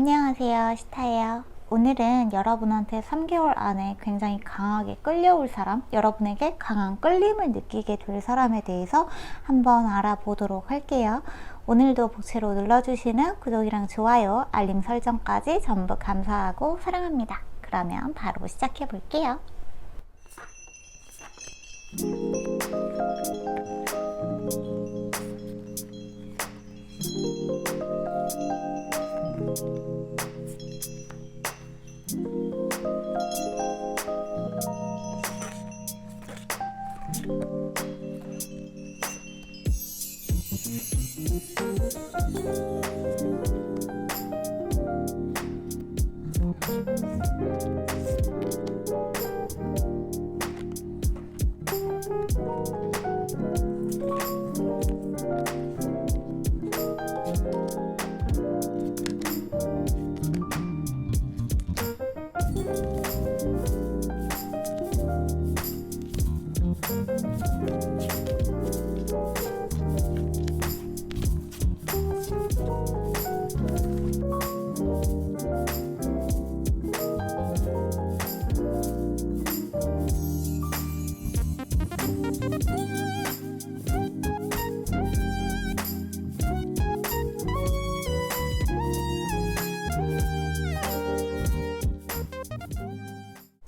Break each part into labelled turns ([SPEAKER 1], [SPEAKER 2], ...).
[SPEAKER 1] 안녕하세요, 시타예요. 오늘은 여러분한테 3개월 안에 굉장히 강하게 끌려올 사람, 여러분에게 강한 끌림을 느끼게 될 사람에 대해서 한번 알아보도록 할게요. 오늘도 복채로 눌러주시는 구독이랑 좋아요, 알림 설정까지 전부 감사하고 사랑합니다. 그러면 바로 시작해 볼게요.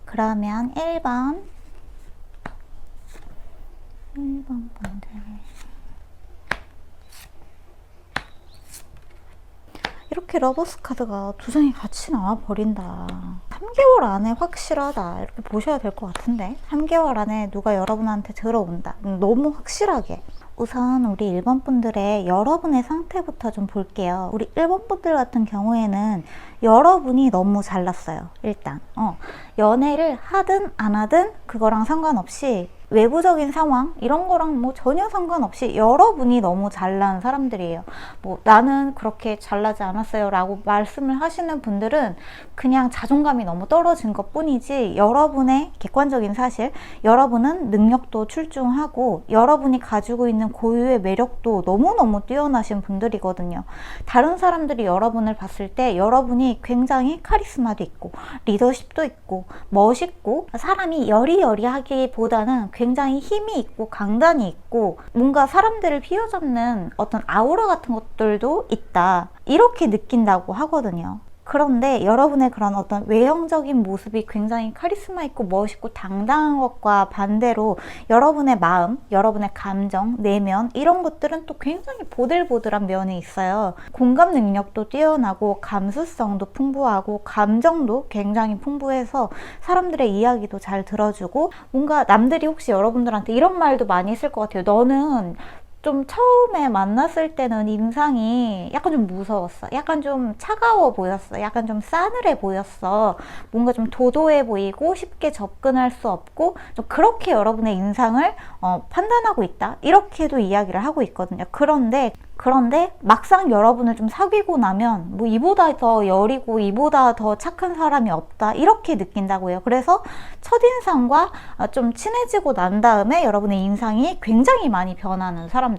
[SPEAKER 1] 그러면 1번 분들 이렇게 러버스 카드가 두 장이 같이 나와 버린다. 3개월 안에 확실하다 이렇게 보셔야 될 것 같은데, 3개월 안에 누가 여러분한테 들어온다, 너무 확실하게. 우선 우리 1번 분들의 여러분의 상태부터 좀 볼게요. 우리 1번 분들 같은 경우에는 여러분이 너무 잘났어요. 일단 연애를 하든 안 하든 그거랑 상관없이, 외부적인 상황 이런 거랑 뭐 전혀 상관없이 여러분이 너무 잘난 사람들이에요. 뭐 나는 그렇게 잘나지 않았어요 라고 말씀을 하시는 분들은 그냥 자존감이 너무 떨어진 것 뿐이지, 여러분의 객관적인 사실, 여러분은 능력도 출중하고 여러분이 가지고 있는 고유의 매력도 너무너무 뛰어나신 분들이거든요. 다른 사람들이 여러분을 봤을 때 여러분이 굉장히 카리스마도 있고 리더십도 있고 멋있고, 사람이 여리여리하기보다는 굉장히 힘이 있고 강단이 있고 뭔가 사람들을 휘어잡는 어떤 아우라 같은 것들도 있다, 이렇게 느낀다고 하거든요. 그런데 여러분의 그런 어떤 외형적인 모습이 굉장히 카리스마 있고 멋있고 당당한 것과 반대로 여러분의 마음, 여러분의 감정, 내면 이런 것들은 또 굉장히 보들보들한 면이 있어요. 공감 능력도 뛰어나고 감수성도 풍부하고 감정도 굉장히 풍부해서 사람들의 이야기도 잘 들어주고, 뭔가 남들이 혹시 여러분들한테 이런 말도 많이 했을 것 같아요. 너는 좀 처음에 만났을 때는 인상이 약간 좀 무서웠어, 약간 좀 차가워 보였어, 약간 좀 싸늘해 보였어, 뭔가 좀 도도해 보이고 쉽게 접근할 수 없고, 좀 그렇게 여러분의 인상을 판단하고 있다, 이렇게도 이야기를 하고 있거든요. 그런데 막상 여러분을 좀 사귀고 나면 뭐 이보다 더 여리고 이보다 더 착한 사람이 없다, 이렇게 느낀다고요. 그래서 첫인상과 좀 친해지고 난 다음에 여러분의 인상이 굉장히 많이 변하는 사람들,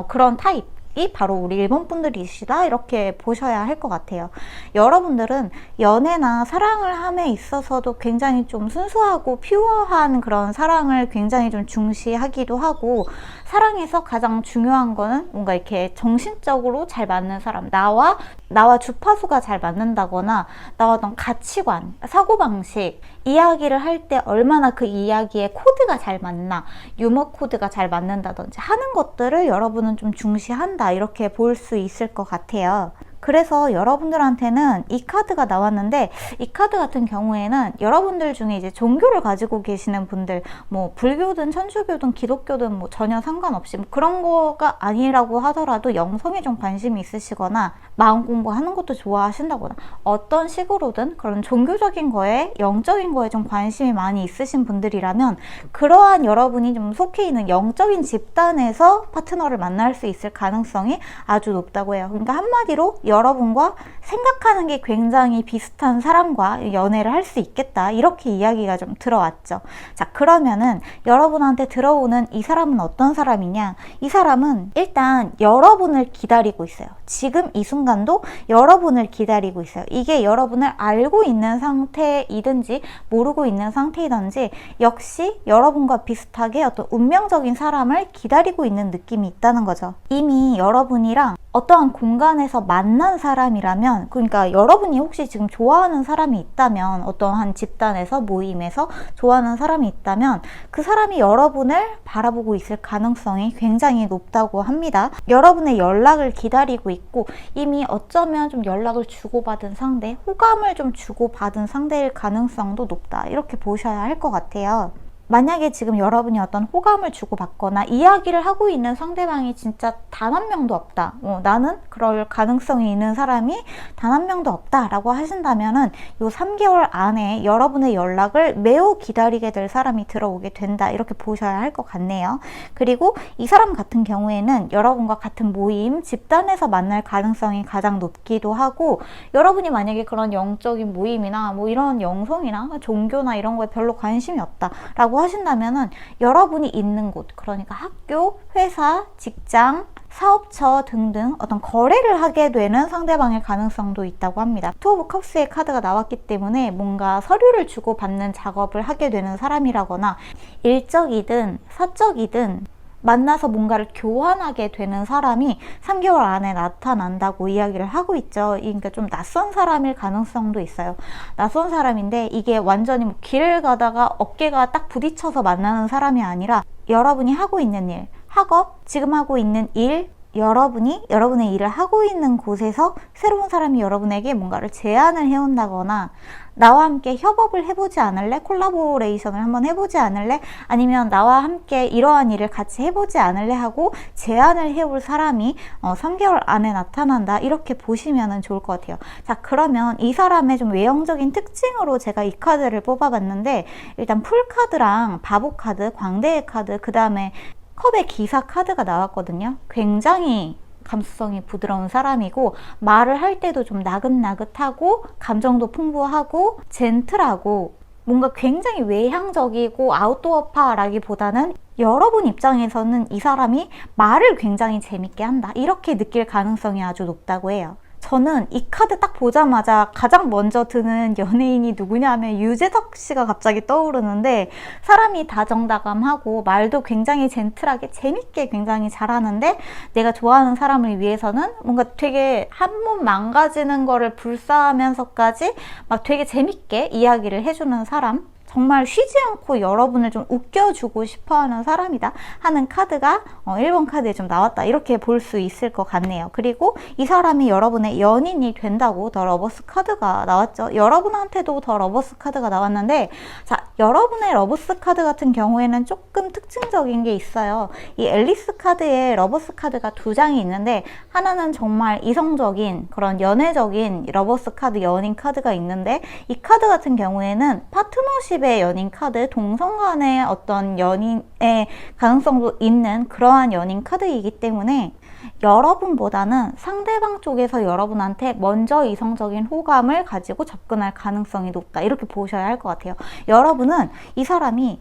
[SPEAKER 1] 그런 타입이 바로 우리 1번 분들이시다, 이렇게 보셔야 할 것 같아요. 여러분들은 연애나 사랑을 함에 있어서도 굉장히 좀 순수하고 퓨어한 그런 사랑을 굉장히 좀 중시하기도 하고, 사랑에서 가장 중요한 거는 뭔가 이렇게 정신적으로 잘 맞는 사람, 나와 주파수가 잘 맞는다거나 나와 어떤 가치관, 사고방식, 이야기를 할 때 얼마나 그 이야기에 코드가 잘 맞나, 유머 코드가 잘 맞는다든지 하는 것들을 여러분은 좀 중시한다, 이렇게 볼 수 있을 것 같아요. 그래서 여러분들한테는 이 카드가 나왔는데, 이 카드 같은 경우에는 여러분들 중에 이제 종교를 가지고 계시는 분들, 뭐 불교든 천주교든 기독교든 뭐 전혀 상관없이 뭐 그런 거가 아니라고 하더라도 영성에 좀 관심이 있으시거나 마음 공부하는 것도 좋아하신다거나 어떤 식으로든 그런 종교적인 거에, 영적인 거에 좀 관심이 많이 있으신 분들이라면, 그러한 여러분이 좀 속해 있는 영적인 집단에서 파트너를 만날 수 있을 가능성이 아주 높다고 해요. 그러니까 한마디로 여러분과 생각하는 게 굉장히 비슷한 사람과 연애를 할 수 있겠다, 이렇게 이야기가 좀 들어왔죠. 자, 그러면은 여러분한테 들어오는 이 사람은 어떤 사람이냐? 이 사람은 일단 여러분을 기다리고 있어요. 지금 이 순간도 여러분을 기다리고 있어요. 이게 여러분을 알고 있는 상태이든지 모르고 있는 상태이든지 역시 여러분과 비슷하게 어떤 운명적인 사람을 기다리고 있는 느낌이 있다는 거죠. 이미 여러분이랑 어떠한 공간에서 만난 사람이라면, 그러니까 여러분이 혹시 지금 좋아하는 사람이 있다면, 어떠한 집단에서 모임에서 좋아하는 사람이 있다면 그 사람이 여러분을 바라보고 있을 가능성이 굉장히 높다고 합니다. 여러분의 연락을 기다리고 있고 이미 어쩌면 좀 연락을 주고받은 상대, 호감을 좀 주고받은 상대일 가능성도 높다, 이렇게 보셔야 할 것 같아요. 만약에 지금 여러분이 어떤 호감을 주고받거나 이야기를 하고 있는 상대방이 진짜 단 한 명도 없다, 나는 그럴 가능성이 있는 사람이 단 한 명도 없다 라고 하신다면은 요 3개월 안에 여러분의 연락을 매우 기다리게 될 사람이 들어오게 된다, 이렇게 보셔야 할 것 같네요. 그리고 이 사람 같은 경우에는 여러분과 같은 모임, 집단에서 만날 가능성이 가장 높기도 하고, 여러분이 만약에 그런 영적인 모임이나 뭐 이런 영성이나 종교나 이런 거에 별로 관심이 없다 라고 하신다면은 여러분이 있는 곳, 그러니까 학교, 회사, 직장, 사업처 등등 어떤 거래를 하게 되는 상대방의 가능성도 있다고 합니다. 투 오브 컵스의 카드가 나왔기 때문에 뭔가 서류를 주고받는 작업을 하게 되는 사람이라거나 일적이든 사적이든 만나서 뭔가를 교환하게 되는 사람이 3개월 안에 나타난다고 이야기를 하고 있죠. 그러니까 좀 낯선 사람일 가능성도 있어요. 낯선 사람인데 이게 완전히 뭐 길을 가다가 어깨가 딱 부딪혀서 만나는 사람이 아니라 여러분이 하고 있는 일, 학업, 지금 하고 있는 일, 여러분이 여러분의 일을 하고 있는 곳에서 새로운 사람이 여러분에게 뭔가를 제안을 해온다거나, 나와 함께 협업을 해보지 않을래? 콜라보레이션을 한번 해보지 않을래? 아니면 나와 함께 이러한 일을 같이 해보지 않을래? 하고 제안을 해올 사람이 3개월 안에 나타난다, 이렇게 보시면 좋을 것 같아요. 자, 그러면 이 사람의 좀 외형적인 특징으로 제가 이 카드를 뽑아봤는데, 일단 풀카드랑 바보카드, 광대의 카드, 그 다음에 컵의 기사 카드가 나왔거든요. 굉장히 감수성이 부드러운 사람이고, 말을 할 때도 좀 나긋나긋하고 감정도 풍부하고 젠틀하고, 뭔가 굉장히 외향적이고 아웃도어파라기보다는 여러분 입장에서는 이 사람이 말을 굉장히 재밌게 한다, 이렇게 느낄 가능성이 아주 높다고 해요. 저는 이 카드 딱 보자마자 가장 먼저 드는 연예인이 누구냐 하면 유재석 씨가 갑자기 떠오르는데, 사람이 다정다감하고 말도 굉장히 젠틀하게 재밌게 굉장히 잘하는데, 내가 좋아하는 사람을 위해서는 뭔가 되게 한 몸 망가지는 거를 불사하면서까지 막 되게 재밌게 이야기를 해주는 사람, 정말 쉬지 않고 여러분을 좀 웃겨주고 싶어하는 사람이다 하는 카드가 1번 카드에 좀 나왔다, 이렇게 볼 수 있을 것 같네요. 그리고 이 사람이 여러분의 연인이 된다고 더 러버스 카드가 나왔죠. 여러분한테도 더 러버스 카드가 나왔는데, 자, 여러분의 러버스 카드 같은 경우에는 조금 특징적인 게 있어요. 이 앨리스 카드에 러버스 카드가 2장이 있는데, 하나는 정말 이성적인 그런 연애적인 러버스 카드, 연인 카드가 있는데, 이 카드 같은 경우에는 파트너십 의 연인 카드, 동성 간의 어떤 연인의 가능성도 있는 그러한 연인 카드이기 때문에 여러분보다는 상대방 쪽에서 여러분한테 먼저 이성적인 호감을 가지고 접근할 가능성이 높다, 이렇게 보셔야 할 것 같아요. 여러분은 이 사람이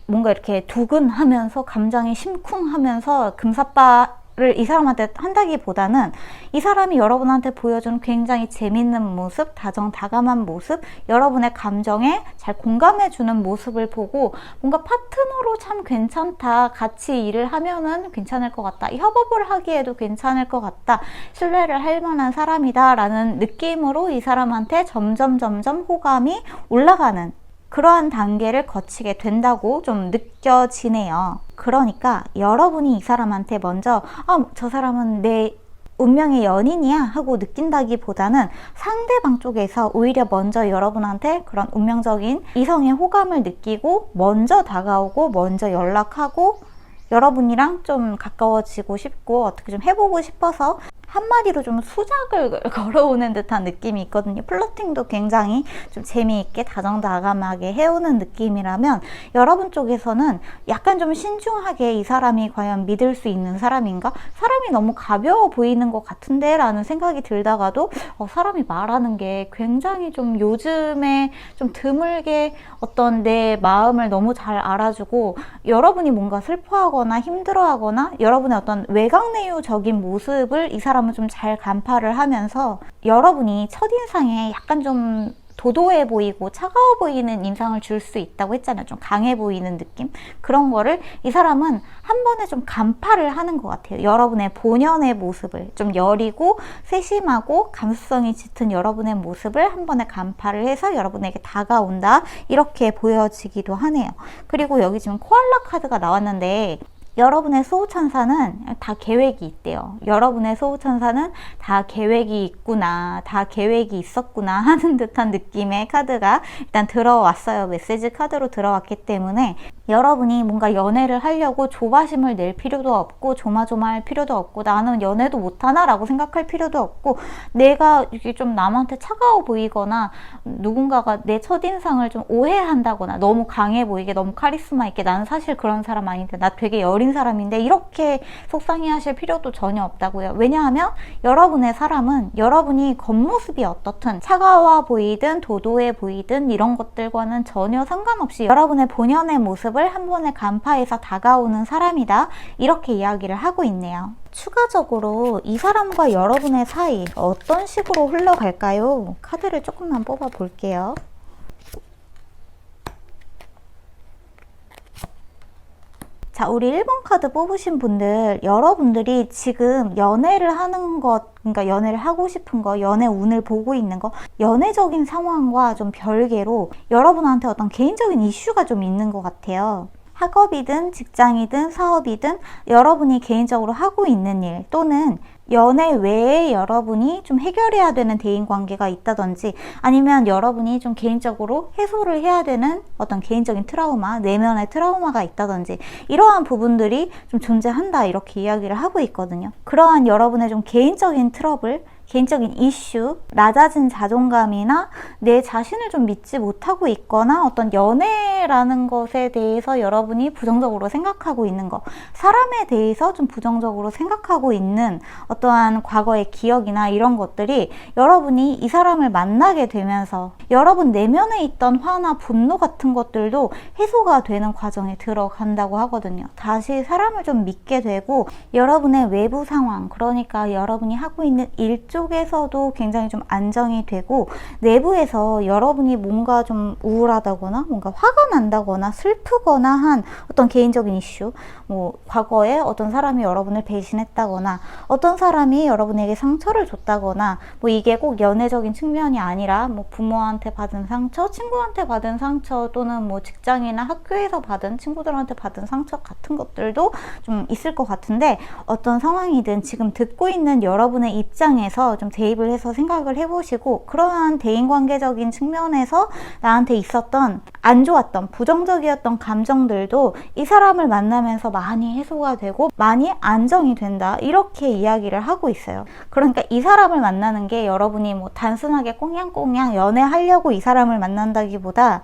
[SPEAKER 1] 뭔가 이렇게 두근하면서 감정이 심쿵하면서 금사빠 를 이 사람한테 한다기보다는 이 사람이 여러분한테 보여주는 굉장히 재밌는 모습, 다정다감한 모습, 여러분의 감정에 잘 공감해주는 모습을 보고 뭔가 파트너로 참 괜찮다, 같이 일을 하면은 괜찮을 것 같다, 협업을 하기에도 괜찮을 것 같다, 신뢰를 할 만한 사람이다 라는 느낌으로 이 사람한테 점점 호감이 올라가는 그러한 단계를 거치게 된다고 좀 느껴지네요. 그러니까 여러분이 이 사람한테 먼저 저 사람은 내 운명의 연인이야 하고 느낀다기보다는 상대방 쪽에서 오히려 먼저 여러분한테 그런 운명적인 이성의 호감을 느끼고 먼저 다가오고 먼저 연락하고 여러분이랑 좀 가까워지고 싶고 어떻게 좀 해보고 싶어서 한마디로 좀 수작을 걸어오는 듯한 느낌이 있거든요. 플러팅도 굉장히 좀 재미있게 다정다감하게 해오는 느낌이라면 여러분 쪽에서는 약간 좀 신중하게 이 사람이 과연 믿을 수 있는 사람인가? 사람이 너무 가벼워 보이는 것 같은데 라는 생각이 들다가도 사람이 말하는 게 굉장히 좀 요즘에 좀 드물게 어떤 내 마음을 너무 잘 알아주고 여러분이 뭔가 슬퍼하거나 힘들어하거나 여러분의 어떤 외곽내유적인 모습을 이 사람은 좀 잘 간파를 하면서 여러분이 첫인상에 약간 좀 도도해 보이고 차가워 보이는 인상을 줄 수 있다고 했잖아요. 좀 강해 보이는 느낌? 그런 거를 이 사람은 한 번에 좀 간파를 하는 것 같아요. 여러분의 본연의 모습을 좀 여리고 세심하고 감수성이 짙은 여러분의 모습을 한 번에 간파를 해서 여러분에게 다가온다. 이렇게 보여지기도 하네요. 그리고 여기 지금 코알라 카드가 나왔는데 여러분의 수호천사는 다 계획이 있대요. 여러분의 수호천사는 다 계획이 있구나, 다 계획이 있었구나 하는 듯한 느낌의 카드가 일단 들어왔어요. 메시지 카드로 들어왔기 때문에 여러분이 뭔가 연애를 하려고 조바심을 낼 필요도 없고 조마조마할 필요도 없고 나는 연애도 못하나 라고 생각할 필요도 없고 내가 이게 좀 남한테 차가워 보이거나 누군가가 내 첫인상을 좀 오해한다거나 너무 강해 보이게 너무 카리스마 있게 나는 사실 그런 사람 아닌데 나 되게 여린 사람인데 이렇게 속상해 하실 필요도 전혀 없다고요. 왜냐하면 여러분의 사람은 여러분이 겉모습이 어떻든 차가워 보이든 도도해 보이든 이런 것들과는 전혀 상관없이 여러분의 본연의 모습 한 번에 간파해서 다가오는 사람이다. 이렇게 이야기를 하고 있네요. 추가적으로 이 사람과 여러분의 사이 어떤 식으로 흘러갈까요? 카드를 조금만 뽑아 볼게요. 자, 우리 1번 카드 뽑으신 분들, 여러분들이 지금 연애를 하는 것, 그러니까 연애를 하고 싶은 거, 연애 운을 보고 있는 거, 연애적인 상황과 좀 별개로 여러분한테 어떤 개인적인 이슈가 좀 있는 것 같아요. 학업이든 직장이든 사업이든 여러분이 개인적으로 하고 있는 일 또는 연애 외에 여러분이 좀 해결해야 되는 대인관계가 있다든지 아니면 여러분이 좀 개인적으로 해소를 해야 되는 어떤 개인적인 트라우마, 내면의 트라우마가 있다든지 이러한 부분들이 좀 존재한다 이렇게 이야기를 하고 있거든요. 그러한 여러분의 좀 개인적인 트러블, 개인적인 이슈, 낮아진 자존감이나 내 자신을 좀 믿지 못하고 있거나 어떤 연애라는 것에 대해서 여러분이 부정적으로 생각하고 있는 것, 사람에 대해서 좀 부정적으로 생각하고 있는 어떠한 과거의 기억이나 이런 것들이 여러분이 이 사람을 만나게 되면서 여러분 내면에 있던 화나 분노 같은 것들도 해소가 되는 과정에 들어간다고 하거든요. 다시 사람을 좀 믿게 되고 여러분의 외부 상황, 그러니까 여러분이 하고 있는 일 쪽에서도 굉장히 좀 안정이 되고 내부에서 여러분이 뭔가 좀 우울하다거나 뭔가 화가 난다거나 슬프거나 한 어떤 개인적인 이슈, 뭐 과거에 어떤 사람이 여러분을 배신했다거나 어떤 사람이 여러분에게 상처를 줬다거나 뭐 이게 꼭 연애적인 측면이 아니라 뭐 부모한테 받은 상처, 친구한테 받은 상처 또는 뭐 직장이나 학교에서 받은 친구들한테 받은 상처 같은 것들도 좀 있을 것 같은데 어떤 상황이든 지금 듣고 있는 여러분의 입장에서 좀 대입을 해서 생각을 해보시고 그러한 대인관계적인 측면에서 나한테 있었던 안 좋았던 부정적이었던 감정들도 이 사람을 만나면서 많이 해소가 되고 많이 안정이 된다 이렇게 이야기를 하고 있어요. 그러니까 이 사람을 만나는 게 여러분이 뭐 단순하게 꽁냥꽁냥 연애하려고 이 사람을 만난다기보다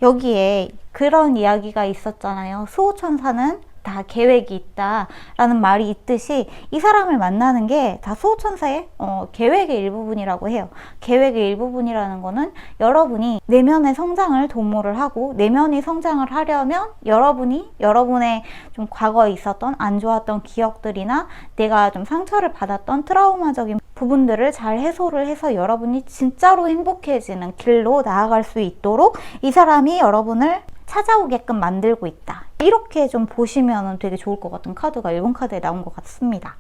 [SPEAKER 1] 여기에 그런 이야기가 있었잖아요. 수호천사는 다 계획이 있다라는 말이 있듯이 이 사람을 만나는 게 다 수호천사의 계획의 일부분이라고 해요. 계획의 일부분이라는 거는 여러분이 내면의 성장을 도모를 하고 내면이 성장을 하려면 여러분이 여러분의 좀 과거에 있었던 안 좋았던 기억들이나 내가 좀 상처를 받았던 트라우마적인 부분들을 잘 해소를 해서 여러분이 진짜로 행복해지는 길로 나아갈 수 있도록 이 사람이 여러분을 찾아오게끔 만들고 있다. 이렇게 좀 보시면 되게 좋을 것 같은 카드가 1번 카드에 나온 것 같습니다.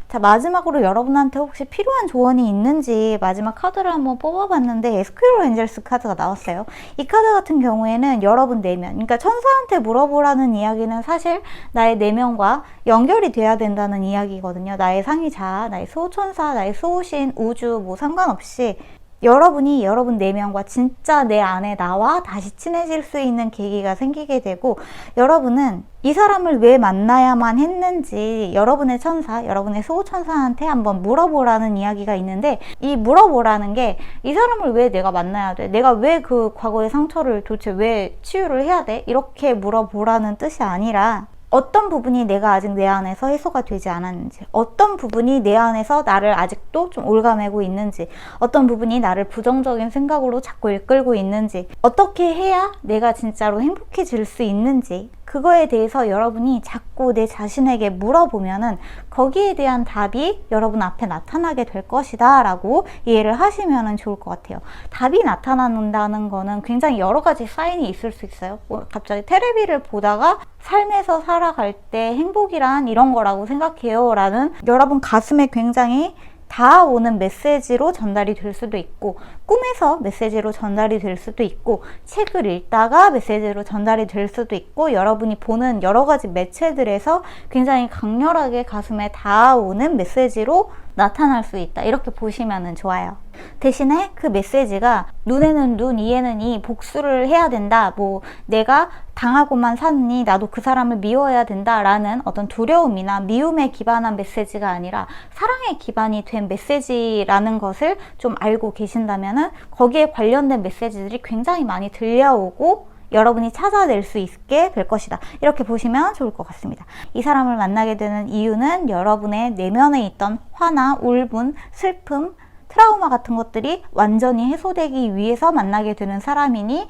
[SPEAKER 1] 자, 마지막으로 여러분한테 혹시 필요한 조언이 있는지 마지막 카드를 한번 뽑아봤는데 에스퀴로 엔젤스 카드가 나왔어요. 이 카드 같은 경우에는 여러분 내면, 그러니까 천사한테 물어보라는 이야기는 사실 나의 내면과 연결이 돼야 된다는 이야기거든요. 나의 상위 자아, 나의 수호천사, 나의 수호신, 우주 뭐 상관없이 여러분이 여러분 내면과 진짜 내 안에 나와 다시 친해질 수 있는 계기가 생기게 되고, 여러분은 이 사람을 왜 만나야만 했는지 여러분의 천사, 여러분의 수호천사한테 한번 물어보라는 이야기가 있는데, 이 물어보라는 게 이 사람을 왜 내가 만나야 돼? 내가 왜 그 과거의 상처를 도대체 왜 치유를 해야 돼? 이렇게 물어보라는 뜻이 아니라, 어떤 부분이 내가 아직 내 안에서 해소가 되지 않았는지, 어떤 부분이 내 안에서 나를 아직도 좀 올가매고 있는지, 어떤 부분이 나를 부정적인 생각으로 자꾸 이끌고 있는지, 어떻게 해야 내가 진짜로 행복해질 수 있는지, 그거에 대해서 여러분이 자꾸 내 자신에게 물어보면은 거기에 대한 답이 여러분 앞에 나타나게 될 것이다 라고 이해를 하시면 좋을 것 같아요. 답이 나타난다는 거는 굉장히 여러 가지 사인이 있을 수 있어요. 갑자기 테레비를 보다가 삶에서 살아갈 때 행복이란 이런 거라고 생각해요 라는 여러분 가슴에 굉장히 닿아오는 메시지로 전달이 될 수도 있고, 꿈에서 메시지로 전달이 될 수도 있고, 책을 읽다가 메시지로 전달이 될 수도 있고, 여러분이 보는 여러 가지 매체들에서 굉장히 강렬하게 가슴에 닿아오는 메시지로 나타날 수 있다, 이렇게 보시면 좋아요. 대신에 그 메시지가 눈에는 눈, 이에는 이, 복수를 해야 된다, 뭐 내가 당하고만 사느니 나도 그 사람을 미워해야 된다 라는 어떤 두려움이나 미움에 기반한 메시지가 아니라 사랑에 기반이 된 메시지라는 것을 좀 알고 계신다면은 거기에 관련된 메시지들이 굉장히 많이 들려오고 여러분이 찾아낼 수 있게 될 것이다, 이렇게 보시면 좋을 것 같습니다. 이 사람을 만나게 되는 이유는 여러분의 내면에 있던 화나 울분, 슬픔, 트라우마 같은 것들이 완전히 해소되기 위해서 만나게 되는 사람이니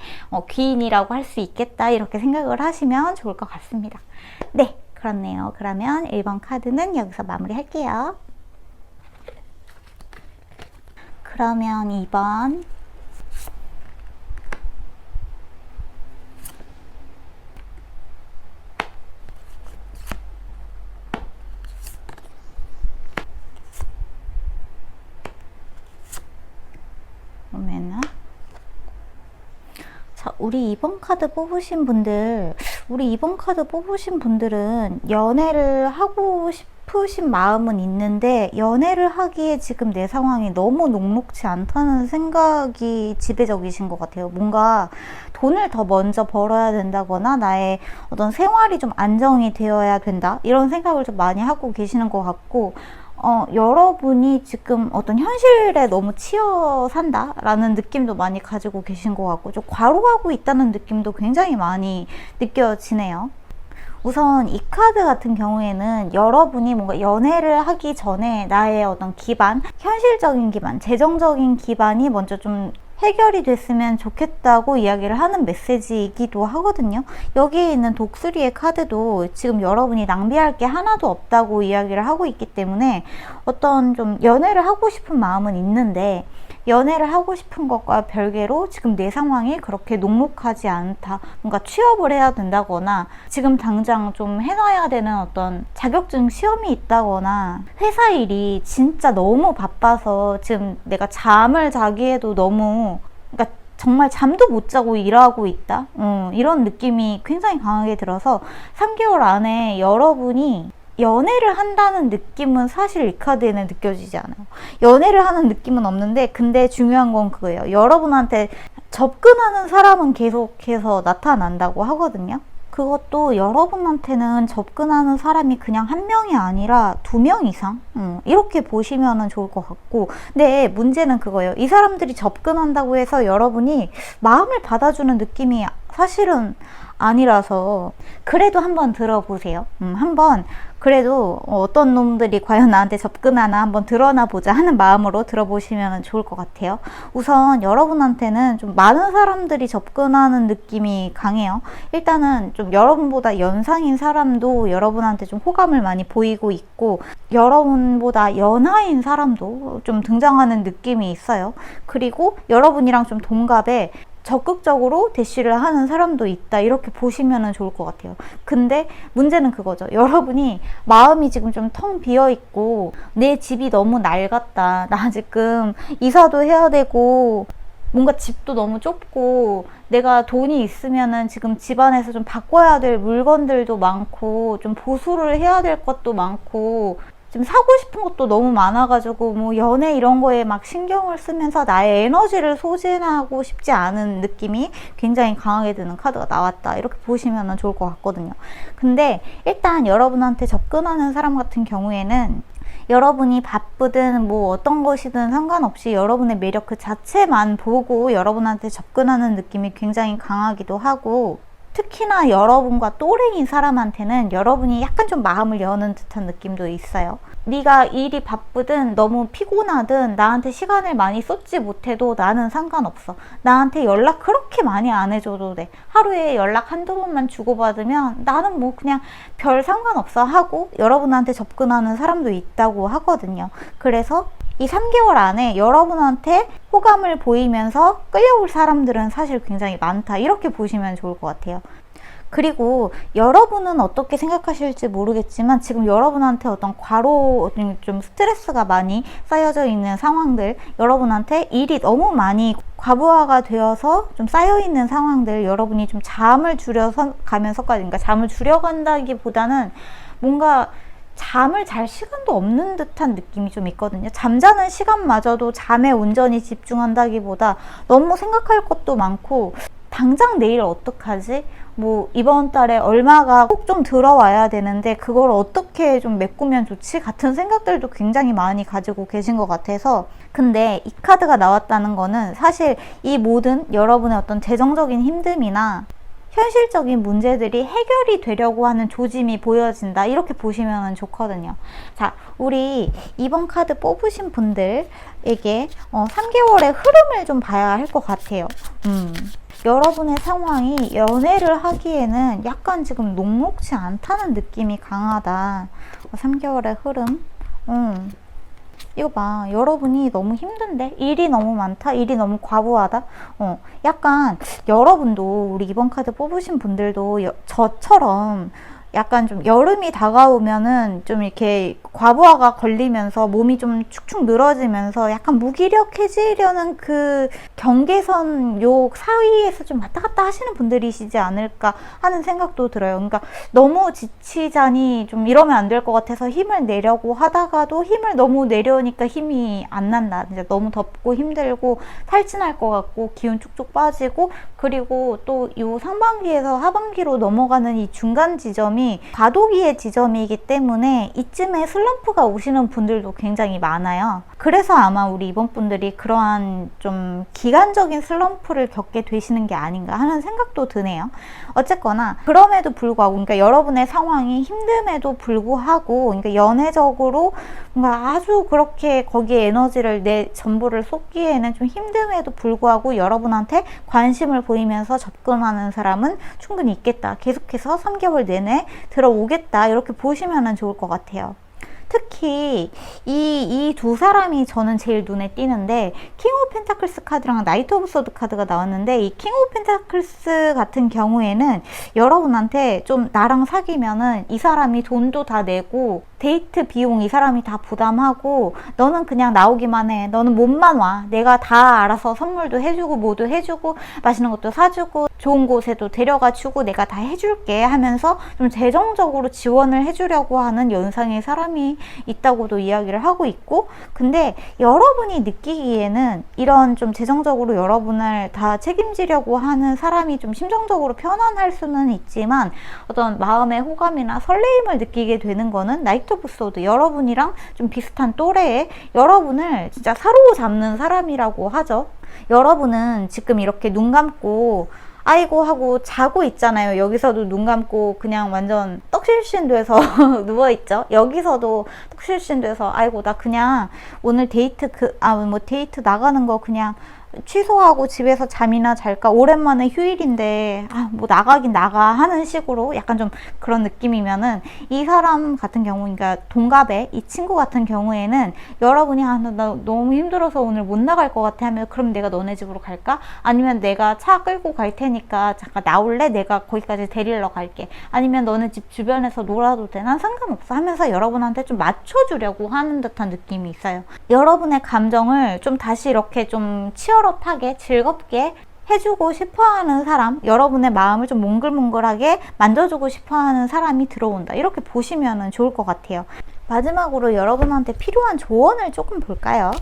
[SPEAKER 1] 귀인이라고 할 수 있겠다, 이렇게 생각을 하시면 좋을 것 같습니다. 네, 그렇네요. 그러면 1번 카드는 여기서 마무리 할게요. 그러면 2번 보면은, 자, 우리 2번 카드 뽑으신 분들은 연애를 하고 싶으신 마음은 있는데 연애를 하기에 지금 내 상황이 너무 녹록지 않다는 생각이 지배적이신 것 같아요. 뭔가 돈을 더 먼저 벌어야 된다거나 나의 어떤 생활이 좀 안정이 되어야 된다, 이런 생각을 좀 많이 하고 계시는 것 같고, 여러분이 지금 어떤 현실에 너무 치여 산다라는 느낌도 많이 가지고 계신 것 같고, 좀 과로하고 있다는 느낌도 굉장히 많이 느껴지네요. 우선 이 카드 같은 경우에는 여러분이 뭔가 연애를 하기 전에 나의 어떤 기반, 현실적인 기반, 재정적인 기반이 먼저 좀 해결이 됐으면 좋겠다고 이야기를 하는 메시지이기도 하거든요. 여기에 있는 독수리의 카드도 지금 여러분이 낭비할 게 하나도 없다고 이야기를 하고 있기 때문에 어떤 좀 연애를 하고 싶은 마음은 있는데, 연애를 하고 싶은 것과 별개로 지금 내 상황이 그렇게 녹록하지 않다, 뭔가 취업을 해야 된다거나 지금 당장 좀 해놔야 되는 어떤 자격증 시험이 있다거나 회사 일이 진짜 너무 바빠서 지금 내가 잠을 자기에도 너무, 그러니까 정말 잠도 못 자고 일하고 있다, 이런 느낌이 굉장히 강하게 들어서 3개월 안에 여러분이 연애를 한다는 느낌은 사실 이 카드에는 느껴지지 않아요. 연애를 하는 느낌은 없는데, 근데 중요한 건 그거예요. 여러분한테 접근하는 사람은 계속해서 나타난다고 하거든요. 그것도 여러분한테는 접근하는 사람이 그냥 한 명이 아니라 2명 이상, 이렇게 보시면 좋을 것 같고, 근데 문제는 그거예요. 이 사람들이 접근한다고 해서 여러분이 마음을 받아주는 느낌이 사실은 아니라서, 그래도 한번 들어보세요. 한번 그래도 어떤 놈들이 과연 나한테 접근하나 한번 드러나 보자 하는 마음으로 들어보시면 좋을 것 같아요. 우선 여러분한테는 좀 많은 사람들이 접근하는 느낌이 강해요. 일단은 좀 여러분보다 연상인 사람도 여러분한테 좀 호감을 많이 보이고 있고, 여러분보다 연하인 사람도 좀 등장하는 느낌이 있어요. 그리고 여러분이랑 좀 동갑에 적극적으로 대시를 하는 사람도 있다, 이렇게 보시면 좋을 것 같아요. 근데 문제는 그거죠. 여러분이 마음이 지금 좀 텅 비어 있고, 내 집이 너무 낡았다, 나 지금 이사도 해야 되고, 뭔가 집도 너무 좁고, 내가 돈이 있으면은 지금 집안에서 좀 바꿔야 될 물건들도 많고, 좀 보수를 해야 될 것도 많고, 지금 사고 싶은 것도 너무 많아가지고 뭐 연애 이런 거에 막 신경을 쓰면서 나의 에너지를 소진하고 싶지 않은 느낌이 굉장히 강하게 드는 카드가 나왔다. 이렇게 보시면 좋을 것 같거든요. 근데 일단 여러분한테 접근하는 사람 같은 경우에는 여러분이 바쁘든 뭐 어떤 것이든 상관없이 여러분의 매력 그 자체만 보고 여러분한테 접근하는 느낌이 굉장히 강하기도 하고, 특히나 여러분과 또래인 사람한테는 여러분이 약간 좀 마음을 여는 듯한 느낌도 있어요. 네가 일이 바쁘든 너무 피곤하든 나한테 시간을 많이 쏟지 못해도 나는 상관없어. 나한테 연락 그렇게 많이 안 해줘도 돼. 하루에 연락 한두 번만 주고받으면 나는 뭐 그냥 별 상관없어 하고 여러분한테 접근하는 사람도 있다고 하거든요. 그래서 이 3개월 안에 여러분한테 호감을 보이면서 끌려올 사람들은 사실 굉장히 많다. 이렇게 보시면 좋을 것 같아요. 그리고 여러분은 어떻게 생각하실지 모르겠지만 지금 여러분한테 어떤 과로, 좀 스트레스가 많이 쌓여져 있는 상황들, 여러분한테 일이 너무 많이 과부하가 되어서 좀 쌓여있는 상황들, 여러분이 좀 잠을 줄여서 가면서까지, 그러니까 잠을 줄여간다기보다는 뭔가 잠을 잘 시간도 없는 듯한 느낌이 좀 있거든요. 잠자는 시간마저도 잠에 온전히 집중한다기보다 너무 생각할 것도 많고, 당장 내일 어떡하지? 뭐 이번 달에 얼마가 꼭 좀 들어와야 되는데 그걸 어떻게 좀 메꾸면 좋지? 같은 생각들도 굉장히 많이 가지고 계신 것 같아서. 근데 이 카드가 나왔다는 거는 사실 이 모든 여러분의 어떤 재정적인 힘듦이나 현실적인 문제들이 해결이 되려고 하는 조짐이 보여진다. 이렇게 보시면 좋거든요. 자, 우리 이번 카드 뽑으신 분들에게 3개월의 흐름을 좀 봐야 할 것 같아요. 여러분의 상황이 연애를 하기에는 약간 지금 녹록지 않다는 느낌이 강하다. 3개월의 흐름. 이거 봐. 여러분이 너무 힘든데? 일이 너무 많다? 일이 너무 과부하다? 약간 여러분도, 우리 이번 카드 뽑으신 분들도 저처럼 약간 좀 여름이 다가오면은 좀 이렇게 과부하가 걸리면서 몸이 좀 축축 늘어지면서 약간 무기력해지려는 그 경계선 요 사이에서 좀 왔다 갔다 하시는 분들이시지 않을까 하는 생각도 들어요. 그러니까 너무 지치자니 좀 이러면 안 될 것 같아서 힘을 내려고 하다가도 힘을 너무 내려니까 힘이 안 난다. 이제 너무 덥고 힘들고 탈진할 것 같고 기운 쭉쭉 빠지고, 그리고 또 요 상반기에서 하반기로 넘어가는 이 중간 지점이 과도기의 지점이기 때문에 이쯤에 슬럼프가 오시는 분들도 굉장히 많아요. 그래서 아마 우리 이번 분들이 그러한 좀 기간적인 슬럼프를 겪게 되시는 게 아닌가 하는 생각도 드네요. 어쨌거나 그럼에도 불구하고, 그러니까 여러분의 상황이 힘듦에도 불구하고, 그러니까 연애적으로 뭔가 아주 그렇게 거기에 에너지를 내 전부를 쏟기에는 좀 힘듦에도 불구하고 여러분한테 관심을 보이면서 접근하는 사람은 충분히 있겠다. 계속해서 3개월 내내 들어오겠다. 이렇게 보시면 좋을 것 같아요. 특히 이 두 사람이 저는 제일 눈에 띄는데, 킹 오브 펜타클스 카드랑 나이트 오브 소드 카드가 나왔는데, 이 킹 오브 펜타클스 같은 경우에는 여러분한테 좀 나랑 사귀면은 이 사람이 돈도 다 내고 데이트 비용 이 사람이 다 부담하고 너는 그냥 나오기만 해. 너는 몸만 와. 내가 다 알아서 선물도 해주고 뭐도 해주고 맛있는 것도 사주고 좋은 곳에도 데려가 주고 내가 다 해줄게 하면서 좀 재정적으로 지원을 해주려고 하는 연상의 사람이 있다고도 이야기를 하고 있고, 근데 여러분이 느끼기에는 이런 좀 재정적으로 여러분을 다 책임지려고 하는 사람이 좀 심정적으로 편안할 수는 있지만 어떤 마음의 호감이나 설레임을 느끼게 되는 거는 나이트 오브 소드, 여러분이랑 좀 비슷한 또래의 여러분을 진짜 사로잡는 사람이라고 하죠. 여러분은 지금 이렇게 눈 감고 아이고 하고 자고 있잖아요. 여기서도 눈 감고 그냥 완전 떡실신 돼서 누워있죠. 여기서도 떡실신 돼서 아이고 나 그냥 오늘 데이트 데이트 나가는 거 그냥 취소하고 집에서 잠이나 잘까, 오랜만에 휴일인데 뭐 나가긴 나가 하는 식으로 약간 좀 그런 느낌이면은, 이 사람 같은 경우, 그러니까 동갑의 이 친구 같은 경우에는 여러분이 나 너무 힘들어서 오늘 못 나갈 것 같아 하면, 그럼 내가 너네 집으로 갈까? 아니면 내가 차 끌고 갈 테니까 잠깐 나올래? 내가 거기까지 데리러 갈게. 아니면 너네 집 주변에서 놀아도 돼? 난 상관없어 하면서 여러분한테 좀 맞춰주려고 하는 듯한 느낌이 있어요. 여러분의 감정을 좀 다시 이렇게 좀 치열하게 즐겁게 해주고 싶어하는 사람, 여러분의 마음을 좀 몽글몽글하게 만져주고 싶어하는 사람이 들어온다. 이렇게 보시면 좋을 것 같아요. 마지막으로 여러분한테 필요한 조언을 조금 볼까요?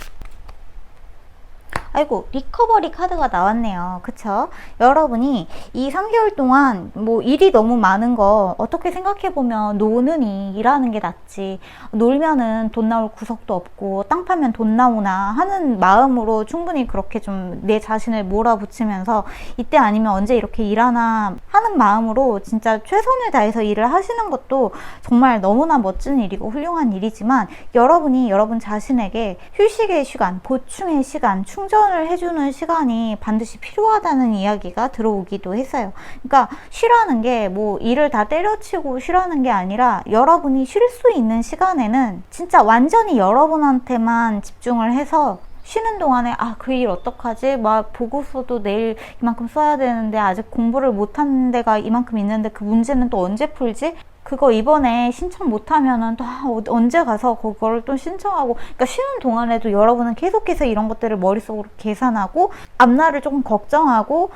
[SPEAKER 1] 아이고, 리커버리 카드가 나왔네요. 그쵸? 여러분이 이 3개월 동안 뭐 일이 너무 많은 거 어떻게 생각해보면 노느니 일하는 게 낫지, 놀면은 돈 나올 구석도 없고 땅 파면 돈 나오나 하는 마음으로 충분히 그렇게 좀 내 자신을 몰아붙이면서 이때 아니면 언제 이렇게 일하나 하는 마음으로 진짜 최선을 다해서 일을 하시는 것도 정말 너무나 멋진 일이고 훌륭한 일이지만, 여러분이 여러분 자신에게 휴식의 시간, 보충의 시간, 충전을 해주는 시간이 반드시 필요하다는 이야기가 들어오기도 했어요. 그러니까 쉬라는 게 뭐 일을 다 때려치고 쉬라는 게 아니라, 여러분이 쉴 수 있는 시간에는 진짜 완전히 여러분한테만 집중을 해서 쉬는 동안에 그 일 어떡하지? 막 보고서도 내일 이만큼 써야 되는데 아직 공부를 못한 데가 이만큼 있는데 그 문제는 또 언제 풀지? 그거 이번에 신청 못하면은 또 언제 가서 그걸 또 신청하고. 그러니까 쉬는 동안에도 여러분은 계속해서 이런 것들을 머릿속으로 계산하고 앞날을 조금 걱정하고,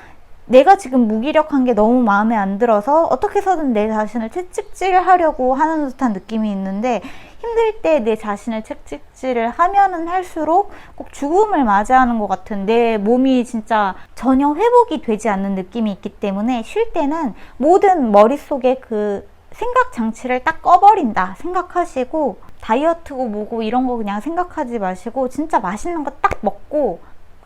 [SPEAKER 1] 내가 지금 무기력한 게 너무 마음에 안 들어서 어떻게 해서든 내 자신을 채찍질하려고 하는 듯한 느낌이 있는데, 힘들 때 내 자신을 채찍질을 하면은 할수록 꼭 죽음을 맞이하는 것 같은, 내 몸이 진짜 전혀 회복이 되지 않는 느낌이 있기 때문에, 쉴 때는 모든 머릿속에 그 생각 장치를 딱 꺼버린다 생각하시고, 다이어트고 뭐고 이런 거 그냥 생각하지 마시고 진짜 맛있는 거 딱 먹고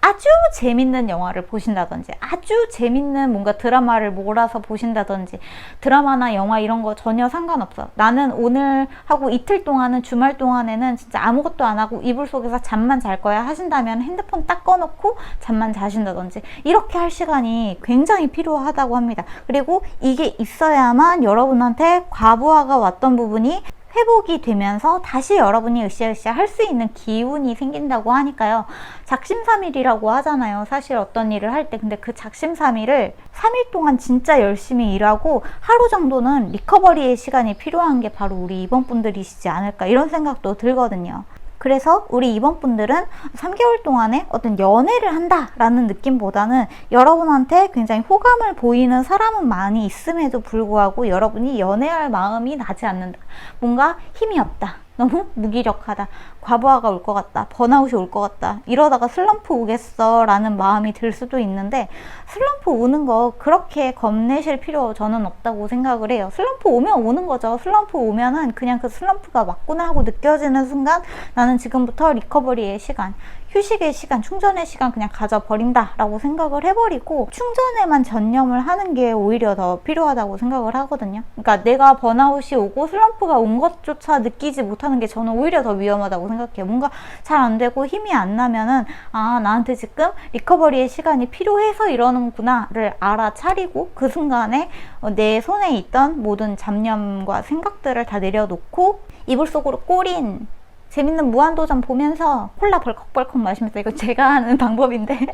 [SPEAKER 1] 아주 재밌는 영화를 보신다든지, 아주 재밌는 뭔가 드라마를 몰아서 보신다든지, 드라마나 영화 이런 거 전혀 상관없어. 나는 오늘 하고 이틀 동안은, 주말 동안에는 진짜 아무것도 안 하고 이불 속에서 잠만 잘 거야 하신다면 핸드폰 딱 꺼놓고 잠만 자신다든지, 이렇게 할 시간이 굉장히 필요하다고 합니다. 그리고 이게 있어야만 여러분한테 과부하가 왔던 부분이 회복이 되면서 다시 여러분이 으쌰으쌰 할 수 있는 기운이 생긴다고 하니까요. 작심삼일이라고 하잖아요. 사실 어떤 일을 할 때. 근데 그 작심삼일을 3일 동안 진짜 열심히 일하고 하루 정도는 리커버리의 시간이 필요한 게 바로 우리 이번분들이시지 않을까, 이런 생각도 들거든요. 그래서 우리 이번분들은 3개월 동안에 어떤 연애를 한다라는 느낌보다는 여러분한테 굉장히 호감을 보이는 사람은 많이 있음에도 불구하고 여러분이 연애할 마음이 나지 않는다. 뭔가 힘이 없다. 너무 무기력하다. 과부하가 올 것 같다. 번아웃이 올 것 같다. 이러다가 슬럼프 오겠어 라는 마음이 들 수도 있는데, 슬럼프 오는 거 그렇게 겁내실 필요 저는 없다고 생각을 해요. 슬럼프 오면 오는 거죠. 슬럼프 오면은 그냥 그 슬럼프가 왔구나 하고 느껴지는 순간, 나는 지금부터 리커버리의 시간, 휴식의 시간, 충전의 시간 그냥 가져버린다 라고 생각을 해버리고 충전에만 전념을 하는 게 오히려 더 필요하다고 생각을 하거든요. 그러니까 내가 번아웃이 오고 슬럼프가 온 것조차 느끼지 못하는 게 저는 오히려 더 위험하다고 생각해요. 뭔가 잘 안 되고 힘이 안 나면은 나한테 지금 리커버리의 시간이 필요해서 이러는구나를 알아차리고, 그 순간에 내 손에 있던 모든 잡념과 생각들을 다 내려놓고 이불 속으로 꼬린 재밌는 무한도전 보면서 콜라 벌컥벌컥 마시면서, 이거 제가 하는 방법인데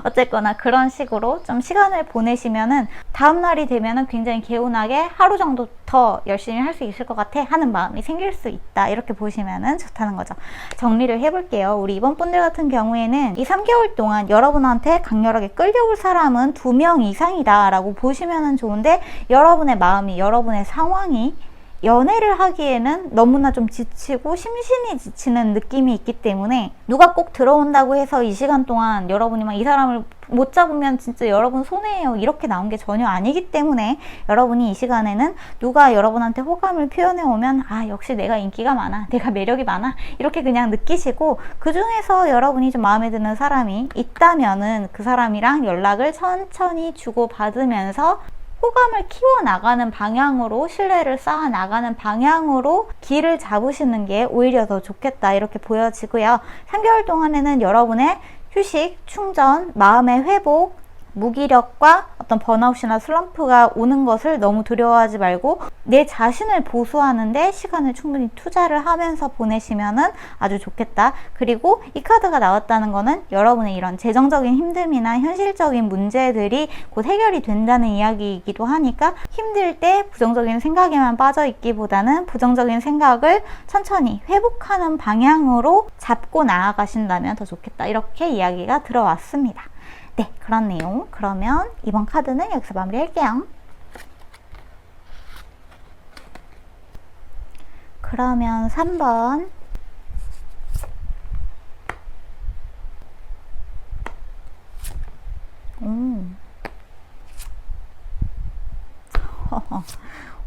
[SPEAKER 1] 어쨌거나 그런 식으로 좀 시간을 보내시면은 다음날이 되면은 굉장히 개운하게 하루 정도 더 열심히 할 수 있을 것 같아 하는 마음이 생길 수 있다, 이렇게 보시면은 좋다는 거죠. 정리를 해볼게요. 우리 이번 분들 같은 경우에는 이 3개월 동안 여러분한테 강렬하게 끌려올 사람은 2명 이상이다 라고 보시면은 좋은데, 여러분의 마음이, 여러분의 상황이 연애를 하기에는 너무나 좀 지치고 심신이 지치는 느낌이 있기 때문에, 누가 꼭 들어온다고 해서 이 시간 동안 여러분이 막 이 사람을 못 잡으면 진짜 여러분 손해예요 이렇게 나온 게 전혀 아니기 때문에, 여러분이 이 시간에는 누가 여러분한테 호감을 표현해 오면 역시 내가 인기가 많아, 내가 매력이 많아, 이렇게 그냥 느끼시고, 그 중에서 여러분이 좀 마음에 드는 사람이 있다면은 그 사람이랑 연락을 천천히 주고받으면서 호감을 키워나가는 방향으로, 신뢰를 쌓아나가는 방향으로 길을 잡으시는 게 오히려 더 좋겠다, 이렇게 보여지고요. 3개월 동안에는 여러분의 휴식, 충전, 마음의 회복, 무기력과 어떤 번아웃이나 슬럼프가 오는 것을 너무 두려워하지 말고 내 자신을 보수하는데 시간을 충분히 투자를 하면서 보내시면은 아주 좋겠다. 그리고 이 카드가 나왔다는 거는 여러분의 이런 재정적인 힘듦이나 현실적인 문제들이 곧 해결이 된다는 이야기이기도 하니까, 힘들 때 부정적인 생각에만 빠져 있기보다는 부정적인 생각을 천천히 회복하는 방향으로 잡고 나아가신다면 더 좋겠다, 이렇게 이야기가 들어왔습니다. 네, 그런 내용. 그러면 이번 카드는 여기서 마무리할게요. 그러면 3번.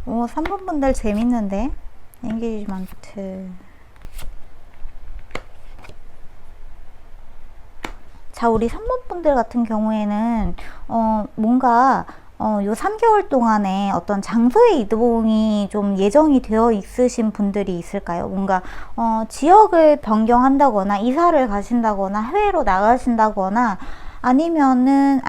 [SPEAKER 1] 오, 3번 분들 재밌는데? 엔게이지먼트. 자, 우리 3번 분들 같은 경우에는 뭔가 요 3개월 동안에 어떤 장소의 이동이 좀 예정이 되어 있으신 분들이 있을까요? 뭔가 지역을 변경한다거나 이사를 가신다거나 해외로 나가신다거나 아니면은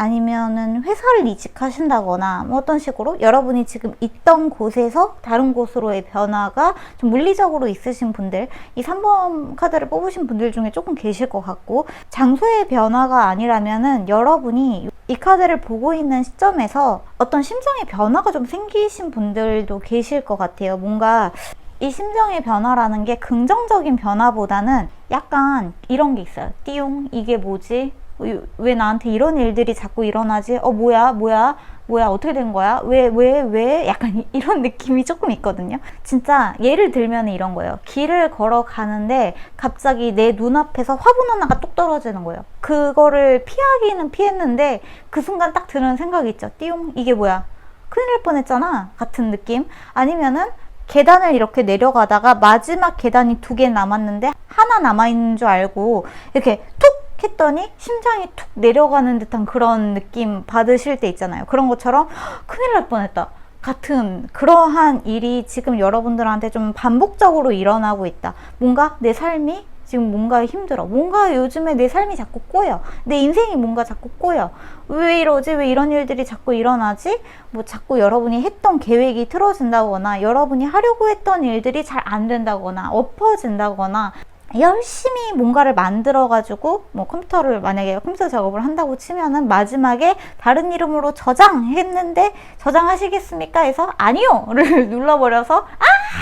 [SPEAKER 1] 회사를 이직하신다거나 뭐 어떤 식으로 여러분이 지금 있던 곳에서 다른 곳으로의 변화가 좀 물리적으로 있으신 분들, 이 3번 카드를 뽑으신 분들 중에 조금 계실 것 같고, 장소의 변화가 아니라면은 여러분이 이 카드를 보고 있는 시점에서 어떤 심정의 변화가 좀 생기신 분들도 계실 것 같아요. 뭔가 이 심정의 변화라는 게 긍정적인 변화보다는 약간 이런 게 있어요. 띠용, 이게 뭐지? 왜 나한테 이런 일들이 자꾸 일어나지? 뭐야? 어떻게 된 거야? 왜? 약간 이런 느낌이 조금 있거든요. 진짜 예를 들면 이런 거예요. 길을 걸어가는데 갑자기 내 눈앞에서 화분 하나가 뚝 떨어지는 거예요. 그거를 피하기는 피했는데 그 순간 딱 드는 생각이 있죠. 띠용, 이게 뭐야? 큰일 날 뻔했잖아. 같은 느낌. 아니면은 계단을 이렇게 내려가다가 마지막 계단이 2개 남았는데 하나 남아있는 줄 알고 이렇게 툭 했더니 심장이 툭 내려가는 듯한 그런 느낌 받으실 때 있잖아요. 그런 것처럼 큰일 날 뻔했다 같은 그러한 일이 지금 여러분들한테 좀 반복적으로 일어나고 있다. 뭔가 내 삶이 지금 뭔가 힘들어. 뭔가 요즘에 내 삶이 자꾸 꼬여. 내 인생이 뭔가 자꾸 꼬여. 왜 이러지? 왜 이런 일들이 자꾸 일어나지? 뭐 자꾸 여러분이 했던 계획이 틀어진다거나 여러분이 하려고 했던 일들이 잘 안 된다거나 엎어진다거나 열심히 뭔가를 만들어가지고 뭐 컴퓨터를 만약에 컴퓨터 작업을 한다고 치면은 마지막에 다른 이름으로 저장했는데 저장하시겠습니까? 해서 아니요를 눌러버려서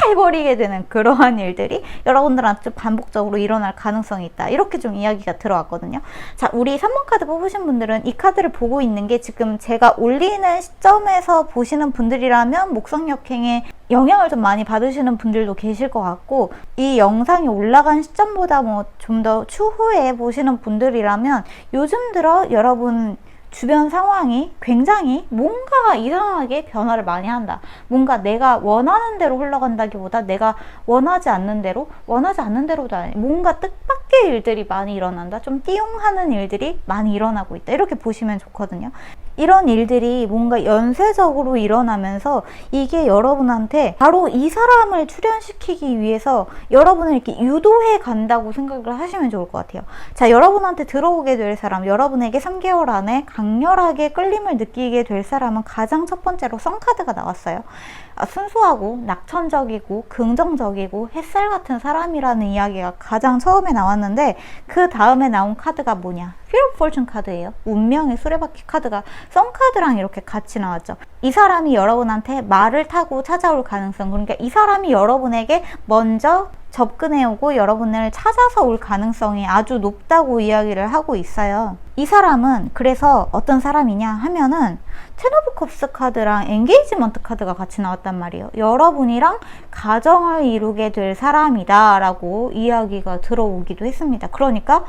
[SPEAKER 1] 해버리게 되는 그러한 일들이 여러분들한테 좀 반복적으로 일어날 가능성이 있다. 이렇게 좀 이야기가 들어왔거든요. 자, 우리 3번 카드 뽑으신 분들은 이 카드를 보고 있는 게 지금 제가 올리는 시점에서 보시는 분들이라면 목성역행에 영향을 좀 많이 받으시는 분들도 계실 것 같고, 이 영상이 올라간 시점보다 뭐 좀 더 추후에 보시는 분들이라면 요즘 들어 여러분 주변 상황이 굉장히 뭔가 이상하게 변화를 많이 한다. 뭔가 내가 원하는 대로 흘러간다기보다 내가 원하지 않는 대로도 아니 뭔가 뜻밖의 일들이 많이 일어난다. 좀 띠용하는 일들이 많이 일어나고 있다. 이렇게 보시면 좋거든요. 이런 일들이 뭔가 연쇄적으로 일어나면서 이게 여러분한테 바로 이 사람을 출현시키기 위해서 여러분을 이렇게 유도해 간다고 생각을 하시면 좋을 것 같아요. 자, 여러분한테 들어오게 될 사람, 여러분에게 3개월 안에 강렬하게 끌림을 느끼게 될 사람은 가장 첫 번째로 썬카드가 나왔어요. 순수하고 낙천적이고 긍정적이고 햇살 같은 사람이라는 이야기가 가장 처음에 나왔는데, 그 다음에 나온 카드가 뭐냐? Wheel of Fortune 카드예요. 운명의 수레바퀴 카드가 썬카드랑 이렇게 같이 나왔죠. 이 사람이 여러분한테 말을 타고 찾아올 가능성, 그러니까 이 사람이 여러분에게 먼저 접근해오고 여러분을 찾아서 올 가능성이 아주 높다고 이야기를 하고 있어요. 이 사람은 그래서 어떤 사람이냐 하면은 텐 오브 컵스 카드랑 엔게이지먼트 카드가 같이 나왔단 말이에요. 여러분이랑 가정을 이루게 될 사람이다 라고 이야기가 들어오기도 했습니다. 그러니까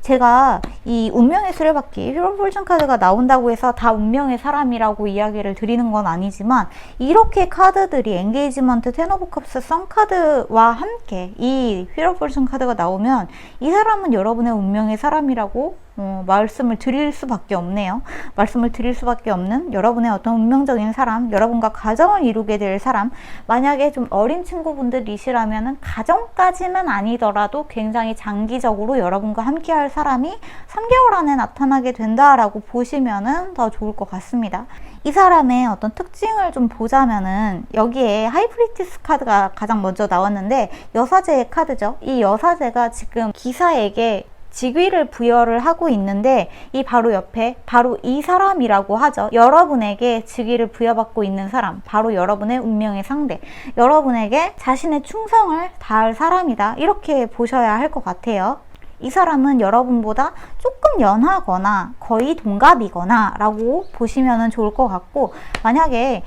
[SPEAKER 1] 제가 이 운명의 수레바퀴 휘로 폴션 카드가 나온다고 해서 다 운명의 사람이라고 이야기를 드리는 건 아니지만, 이렇게 카드들이 엔게이지먼트, 텐 오브 컵스, 선 카드와 함께 이 휘로 폴션 카드가 나오면 이 사람은 여러분의 운명의 사람이라고 말씀을 드릴 수밖에 없네요. 말씀을 드릴 수밖에 없는 여러분의 어떤 운명적인 사람, 여러분과 가정을 이루게 될 사람, 만약에 좀 어린 친구분들이시라면 가정까지는 아니더라도 굉장히 장기적으로 여러분과 함께 할 사람이 3개월 안에 나타나게 된다라고 보시면은 더 좋을 것 같습니다. 이 사람의 어떤 특징을 좀 보자면은 여기에 하이프리티스 카드가 가장 먼저 나왔는데 여사제의 카드죠. 이 여사제가 지금 기사에게 직위를 부여를 하고 있는데, 이 바로 옆에 바로 이 사람이라고 하죠. 여러분에게 직위를 부여받고 있는 사람, 바로 여러분의 운명의 상대, 여러분에게 자신의 충성을 다할 사람이다, 이렇게 보셔야 할 것 같아요. 이 사람은 여러분보다 조금 연하거나 거의 동갑이거나 라고 보시면 좋을 것 같고, 만약에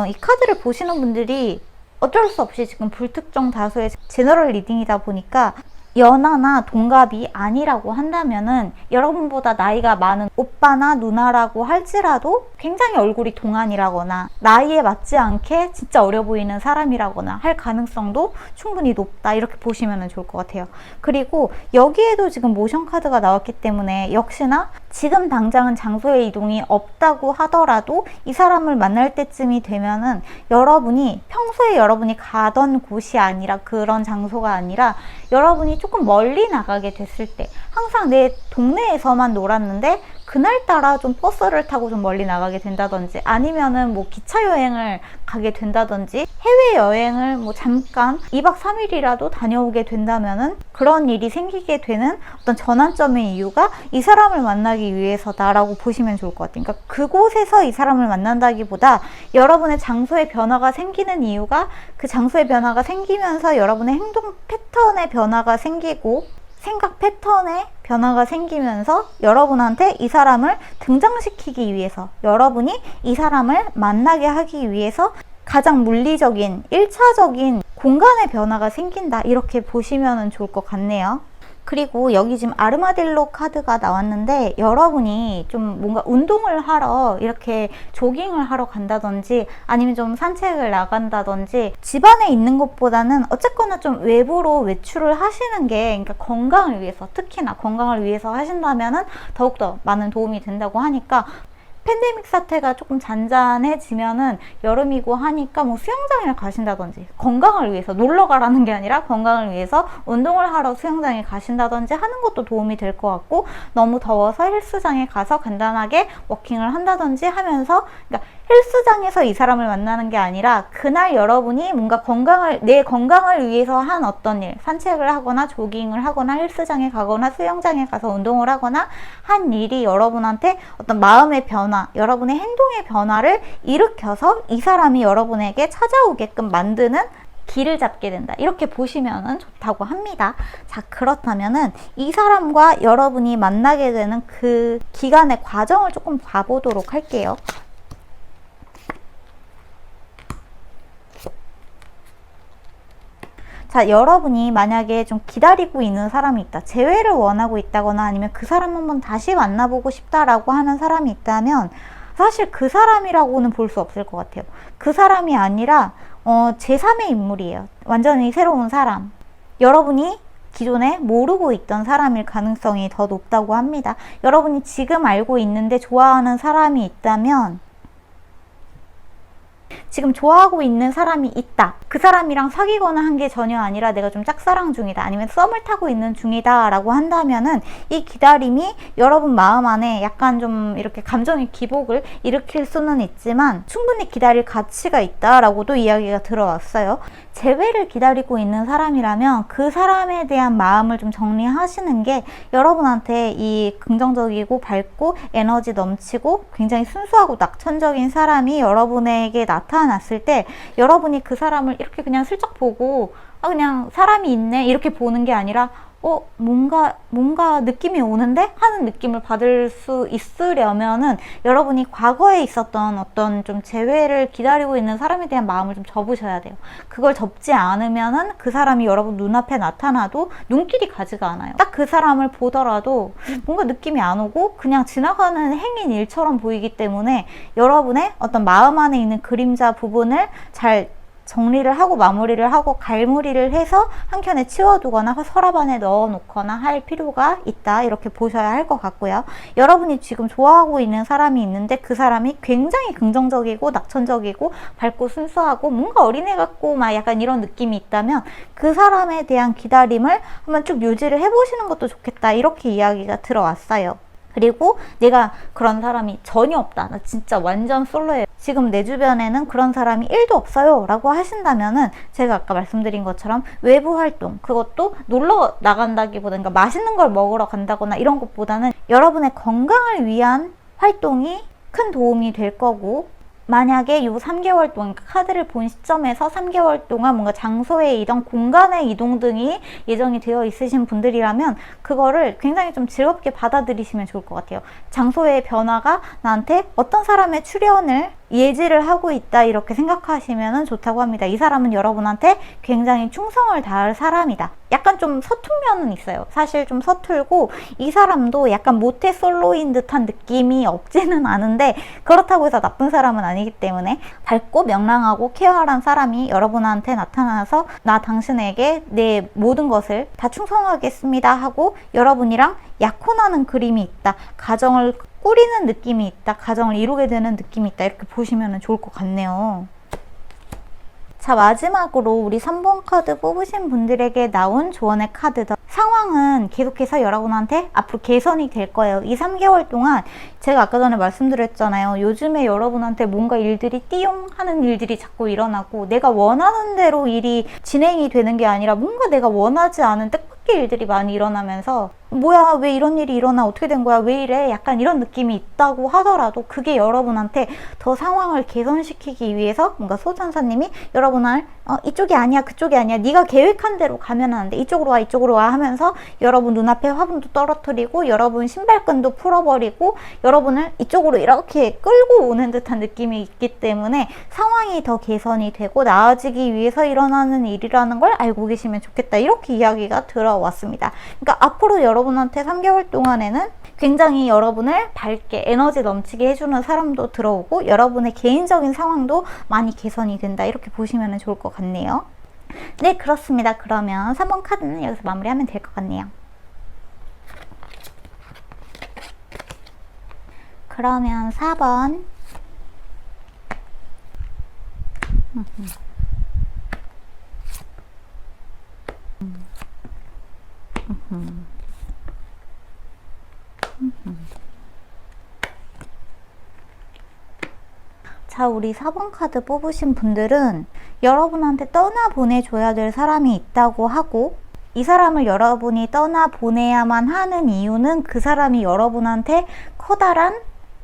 [SPEAKER 1] 이 카드를 보시는 분들이 어쩔 수 없이 지금 불특정 다수의 제너럴 리딩이다 보니까 연하나 동갑이 아니라고 한다면은 여러분보다 나이가 많은 오빠나 누나라고 할지라도 굉장히 얼굴이 동안이라거나 나이에 맞지 않게 진짜 어려 보이는 사람이라거나 할 가능성도 충분히 높다, 이렇게 보시면 좋을 것 같아요. 그리고 여기에도 지금 모션 카드가 나왔기 때문에 역시나 지금 당장은 장소의 이동이 없다고 하더라도 이 사람을 만날 때쯤이 되면은 여러분이 평소에 여러분이 가던 곳이 아니라, 그런 장소가 아니라 여러분이 조금 멀리 나가게 됐을 때, 항상 내 동네에서만 놀았는데 그날따라 좀 버스를 타고 좀 멀리 나가게 된다든지, 아니면은 뭐 기차 여행을 가게 된다든지, 해외 여행을 뭐 잠깐 2박 3일이라도 다녀오게 된다면은 그런 일이 생기게 되는 어떤 전환점의 이유가 이 사람을 만나기 위해서다라고 보시면 좋을 것 같아요. 그러니까 그곳에서 이 사람을 만난다기보다 여러분의 장소의 변화가 생기는 이유가 그 장소의 변화가 생기면서 여러분의 행동 패턴의 변화가 생기고 생각 패턴의 변화가 생기면서 여러분한테 이 사람을 등장시키기 위해서, 여러분이 이 사람을 만나게 하기 위해서 가장 물리적인 1차적인 공간의 변화가 생긴다, 이렇게 보시면 좋을 것 같네요. 그리고 여기 지금 아르마딜로 카드가 나왔는데, 여러분이 좀 뭔가 운동을 하러 이렇게 조깅을 하러 간다든지 아니면 좀 산책을 나간다든지 집안에 있는 것보다는 어쨌거나 좀 외부로 외출을 하시는 게, 그러니까 건강을 위해서, 특히나 건강을 위해서 하신다면은 더욱더 많은 도움이 된다고 하니까, 팬데믹 사태가 조금 잔잔해지면은 여름이고 하니까 뭐 수영장에 가신다든지, 건강을 위해서 놀러 가라는 게 아니라 건강을 위해서 운동을 하러 수영장에 가신다든지 하는 것도 도움이 될 것 같고, 너무 더워서 헬스장에 가서 간단하게 워킹을 한다든지 하면서, 그러니까 헬스장에서 이 사람을 만나는 게 아니라 그날 여러분이 뭔가 내 건강을 위해서 한 어떤 일, 산책을 하거나 조깅을 하거나 헬스장에 가거나 수영장에 가서 운동을 하거나 한 일이 여러분한테 어떤 마음의 변화, 여러분의 행동의 변화를 일으켜서 이 사람이 여러분에게 찾아오게끔 만드는 길을 잡게 된다, 이렇게 보시면 좋다고 합니다. 자, 그렇다면은 이 사람과 여러분이 만나게 되는 그 기간의 과정을 조금 봐보도록 할게요. 자, 여러분이 만약에 좀 기다리고 있는 사람이 있다, 재회를 원하고 있다거나 아니면 그 사람 한번 다시 만나보고 싶다라고 하는 사람이 있다면 사실 그 사람이라고는 볼 수 없을 것 같아요. 그 사람이 아니라 제3의 인물이에요. 완전히 새로운 사람. 여러분이 기존에 모르고 있던 사람일 가능성이 더 높다고 합니다. 여러분이 지금 알고 있는데 좋아하는 사람이 있다면, 지금 좋아하고 있는 사람이 있다, 그 사람이랑 사귀거나 한 게 전혀 아니라 내가 좀 짝사랑 중이다, 아니면 썸을 타고 있는 중이다 라고 한다면은 이 기다림이 여러분 마음 안에 약간 좀 이렇게 감정의 기복을 일으킬 수는 있지만 충분히 기다릴 가치가 있다 라고도 이야기가 들어왔어요. 재회를 기다리고 있는 사람이라면 그 사람에 대한 마음을 좀 정리하시는 게 여러분한테 이 긍정적이고 밝고 에너지 넘치고 굉장히 순수하고 낙천적인 사람이 여러분에게 나타났을 때, 여러분이 그 사람을 이렇게 그냥 슬쩍 보고 그냥 사람이 있네 이렇게 보는 게 아니라 뭔가 느낌이 오는데 하는 느낌을 받을 수 있으려면은 여러분이 과거에 있었던 어떤 좀 재회를 기다리고 있는 사람에 대한 마음을 좀 접으셔야 돼요. 그걸 접지 않으면은 그 사람이 여러분 눈앞에 나타나도 눈길이 가지가 않아요. 딱 그 사람을 보더라도 뭔가 느낌이 안 오고 그냥 지나가는 행인 일처럼 보이기 때문에 여러분의 어떤 마음 안에 있는 그림자 부분을 잘 정리를 하고 마무리를 하고 갈무리를 해서 한 켠에 치워두거나 서랍 안에 넣어놓거나 할 필요가 있다, 이렇게 보셔야 할 것 같고요. 여러분이 지금 좋아하고 있는 사람이 있는데 그 사람이 굉장히 긍정적이고 낙천적이고 밝고 순수하고 뭔가 어린애 같고 막 약간 이런 느낌이 있다면 그 사람에 대한 기다림을 한번 쭉 유지를 해보시는 것도 좋겠다, 이렇게 이야기가 들어왔어요. 그리고 내가 그런 사람이 전혀 없다, 나 진짜 완전 솔로예요, 지금 내 주변에는 그런 사람이 1도 없어요 라고 하신다면은 제가 아까 말씀드린 것처럼 외부 활동, 그것도 놀러 나간다기보다, 그러니까 맛있는 걸 먹으러 간다거나 이런 것보다는 여러분의 건강을 위한 활동이 큰 도움이 될 거고, 만약에 이 3개월 동안, 카드를 본 시점에서 3개월 동안 뭔가 장소의 이동, 공간의 이동 등이 예정이 되어 있으신 분들이라면 그거를 굉장히 좀 즐겁게 받아들이시면 좋을 것 같아요. 장소의 변화가 나한테 어떤 사람의 출현을 예지를 하고 있다 이렇게 생각하시면 좋다고 합니다. 이 사람은 여러분한테 굉장히 충성을 다할 사람이다. 약간 좀 서툰 면은 있어요. 사실 좀 서툴고 이 사람도 약간 모태솔로인 듯한 느낌이 없지는 않은데 그렇다고 해서 나쁜 사람은 아니기 때문에 밝고 명랑하고 케어한 사람이 여러분한테 나타나서 나 당신에게 내 모든 것을 다 충성하겠습니다 하고 여러분이랑 약혼하는 그림이 있다. 가정을 꾸리는 느낌이 있다. 가정을 이루게 되는 느낌이 있다. 이렇게 보시면 좋을 것 같네요. 자, 마지막으로 우리 3번 카드 뽑으신 분들에게 나온 조언의 카드다. 상황은 계속해서 여러분한테 앞으로 개선이 될 거예요. 이 3개월 동안 제가 아까 전에 말씀드렸잖아요. 요즘에 여러분한테 뭔가 일들이 띠용 하는 일들이 자꾸 일어나고 내가 원하는 대로 일이 진행이 되는 게 아니라 뭔가 내가 원하지 않은 뜻밖의 일들이 많이 일어나면서 뭐야 왜 이런 일이 일어나 어떻게 된 거야 왜 이래 약간 이런 느낌이 있다고 하더라도 그게 여러분한테 더 상황을 개선시키기 위해서 뭔가 소천사님이 여러분을 이쪽이 아니야 그쪽이 아니야 네가 계획한 대로 가면 안 돼 이쪽으로 와 하면서 여러분 눈앞에 화분도 떨어뜨리고 여러분 신발끈도 풀어버리고 여러분을 이쪽으로 이렇게 끌고 오는 듯한 느낌이 있기 때문에 상황이 더 개선이 되고 나아지기 위해서 일어나는 일이라는 걸 알고 계시면 좋겠다 이렇게 이야기가 들어왔습니다. 그러니까 앞으로 여러분한테 3개월 동안에는 굉장히 여러분을 밝게 에너지 넘치게 해주는 사람도 들어오고 여러분의 개인적인 상황도 많이 개선이 된다 이렇게 보시면 좋을 것 같네요. 네, 그렇습니다. 그러면 3번 카드는 여기서 마무리하면 될 것 같네요. 그러면 4번 자, 우리 4번 카드 뽑으신 분들은 여러분한테 떠나보내줘야 될 사람이 있다고 하고 이 사람을 여러분이 떠나보내야만 하는 이유는 그 사람이 여러분한테 커다란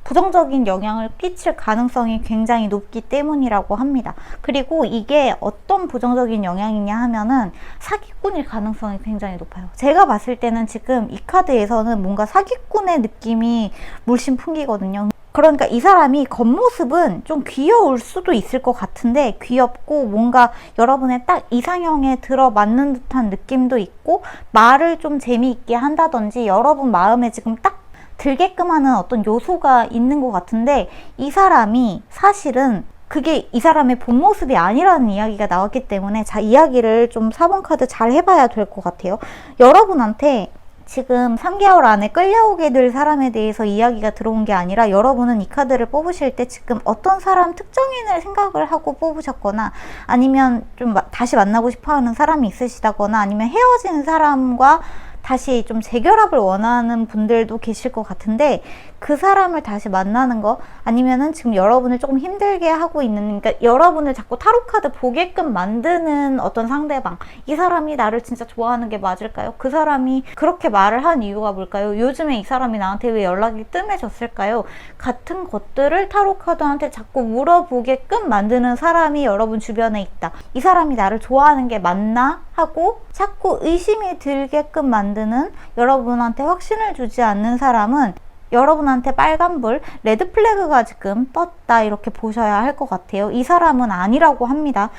[SPEAKER 1] 부정적인 영향을 끼칠 가능성이 굉장히 높기 때문이라고 합니다. 그리고 이게 어떤 부정적인 영향이냐 하면은 사기꾼일 가능성이 굉장히 높아요. 제가 봤을 때는 지금 이 카드에서는 뭔가 사기꾼의 느낌이 물씬 풍기거든요. 그러니까 이 사람이 겉모습은 좀 귀여울 수도 있을 것 같은데 귀엽고 뭔가 여러분의 딱 이상형에 들어맞는 듯한 느낌도 있고 말을 좀 재미있게 한다든지 여러분 마음에 지금 딱 들게끔 하는 어떤 요소가 있는 것 같은데 이 사람이 사실은 그게 이 사람의 본 모습이 아니라는 이야기가 나왔기 때문에 자, 이야기를 좀 4번 카드 잘 해봐야 될 것 같아요. 여러분한테 지금 3개월 안에 끌려오게 될 사람에 대해서 이야기가 들어온 게 아니라 여러분은 이 카드를 뽑으실 때 지금 어떤 사람 특정인을 생각을 하고 뽑으셨거나 아니면 좀 다시 만나고 싶어 하는 사람이 있으시다거나 아니면 헤어진 사람과 다시 좀 재결합을 원하는 분들도 계실 것 같은데 그 사람을 다시 만나는 거 아니면은 지금 여러분을 조금 힘들게 하고 있는 그러니까 여러분을 자꾸 타로카드 보게끔 만드는 어떤 상대방 이 사람이 나를 진짜 좋아하는 게 맞을까요? 그 사람이 그렇게 말을 한 이유가 뭘까요? 요즘에 이 사람이 나한테 왜 연락이 뜸해졌을까요? 같은 것들을 타로카드한테 자꾸 물어보게끔 만드는 사람이 여러분 주변에 있다. 이 사람이 나를 좋아하는 게 맞나? 하고 자꾸 의심이 들게끔 만드는 여러분한테 확신을 주지 않는 사람은 여러분한테 빨간불, 레드 플래그가 지금 떴다 이렇게 보셔야 할 것 같아요. 이 사람은 아니라고 합니다.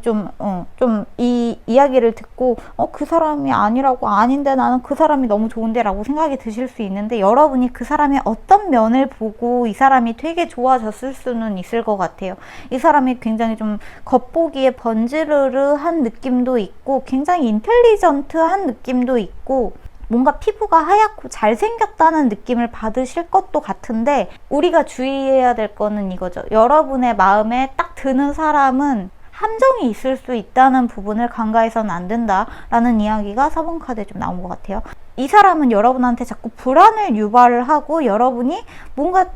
[SPEAKER 1] 좀 이 이야기를 듣고 그 사람이 아니라고 아닌데 나는 그 사람이 너무 좋은데 라고 생각이 드실 수 있는데 여러분이 그 사람의 어떤 면을 보고 이 사람이 되게 좋아졌을 수는 있을 것 같아요. 이 사람이 굉장히 좀 겉보기에 번지르르한 느낌도 있고 굉장히 인텔리전트한 느낌도 있고 뭔가 피부가 하얗고 잘생겼다는 느낌을 받으실 것도 같은데 우리가 주의해야 될 거는 이거죠. 여러분의 마음에 딱 드는 사람은 함정이 있을 수 있다는 부분을 간과해서는 안 된다라는 이야기가 4번 카드에 좀 나온 것 같아요. 이 사람은 여러분한테 자꾸 불안을 유발을 하고 여러분이 뭔가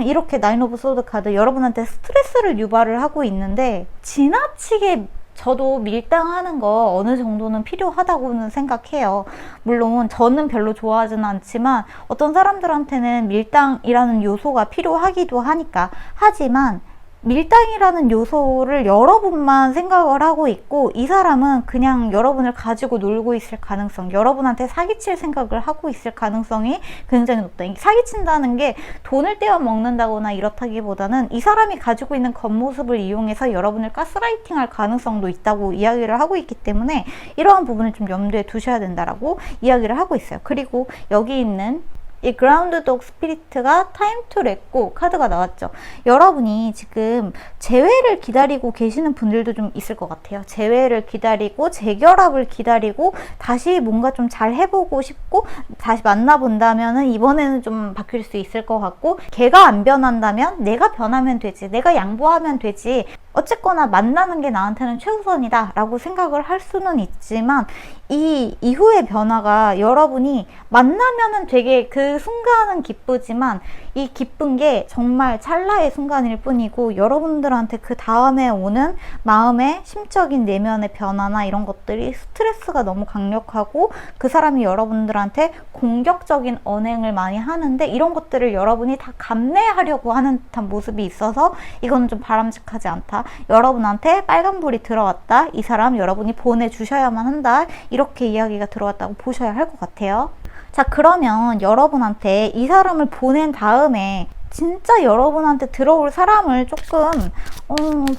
[SPEAKER 1] 이렇게 나인 오브 소드 카드 여러분한테 스트레스를 유발을 하고 있는데 지나치게 저도 밀당하는 거 어느 정도는 필요하다고는 생각해요. 물론 저는 별로 좋아하지는 않지만 어떤 사람들한테는 밀당이라는 요소가 필요하기도 하니까. 하지만 밀당이라는 요소를 여러분만 생각을 하고 있고 이 사람은 그냥 여러분을 가지고 놀고 있을 가능성, 여러분한테 사기칠 생각을 하고 있을 가능성이 굉장히 높다. 사기친다는 게 돈을 떼어 먹는다거나 이렇다기보다는 이 사람이 가지고 있는 겉모습을 이용해서 여러분을 가스라이팅할 가능성도 있다고 이야기를 하고 있기 때문에 이러한 부분을 좀 염두에 두셔야 된다라고 이야기를 하고 있어요. 그리고 여기 있는 이 그라운드 독 스피리트가 타임 투 렛고 카드가 나왔죠. 여러분이 지금 재회를 기다리고 계시는 분들도 좀 있을 것 같아요. 재회를 기다리고 재결합을 기다리고 다시 뭔가 좀 잘 해보고 싶고 다시 만나본다면은 이번에는 좀 바뀔 수 있을 것 같고, 걔가 안 변한다면 내가 변하면 되지, 내가 양보하면 되지, 어쨌거나 만나는 게 나한테는 최우선이다 라고 생각을 할 수는 있지만 이 이후의 변화가 여러분이 만나면은 되게 그 순간은 기쁘지만 이 기쁜 게 정말 찰나의 순간일 뿐이고 여러분들한테 그 다음에 오는 마음의 심적인 내면의 변화나 이런 것들이 스트레스가 너무 강력하고 그 사람이 여러분들한테 공격적인 언행을 많이 하는데 이런 것들을 여러분이 다 감내하려고 하는 듯한 모습이 있어서 이건 좀 바람직하지 않다. 여러분한테 빨간불이 들어왔다. 이 사람 여러분이 보내주셔야만 한다. 이렇게 이야기가 들어왔다고 보셔야 할 것 같아요. 자, 그러면 여러분한테 이 사람을 보낸 다음에 진짜 여러분한테 들어올 사람을 조금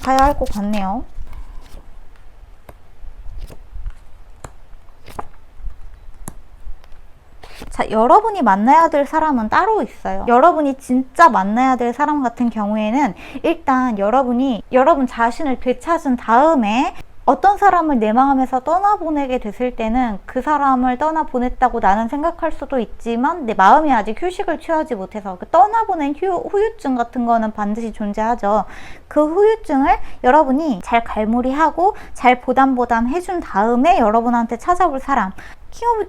[SPEAKER 1] 봐야 할 것 같네요. 자, 여러분이 만나야 될 사람은 따로 있어요. 여러분이 진짜 만나야 될 사람 같은 경우에는 일단 여러분 자신을 되찾은 다음에 어떤 사람을 내 마음에서 떠나보내게 됐을 때는 그 사람을 떠나보냈다고 나는 생각할 수도 있지만 내 마음이 아직 휴식을 취하지 못해서 그 떠나보낸 후유증 같은 거는 반드시 존재하죠. 그 후유증을 여러분이 잘 갈무리하고 잘 보담보담 해준 다음에 여러분한테 찾아볼 사람, 킹 오브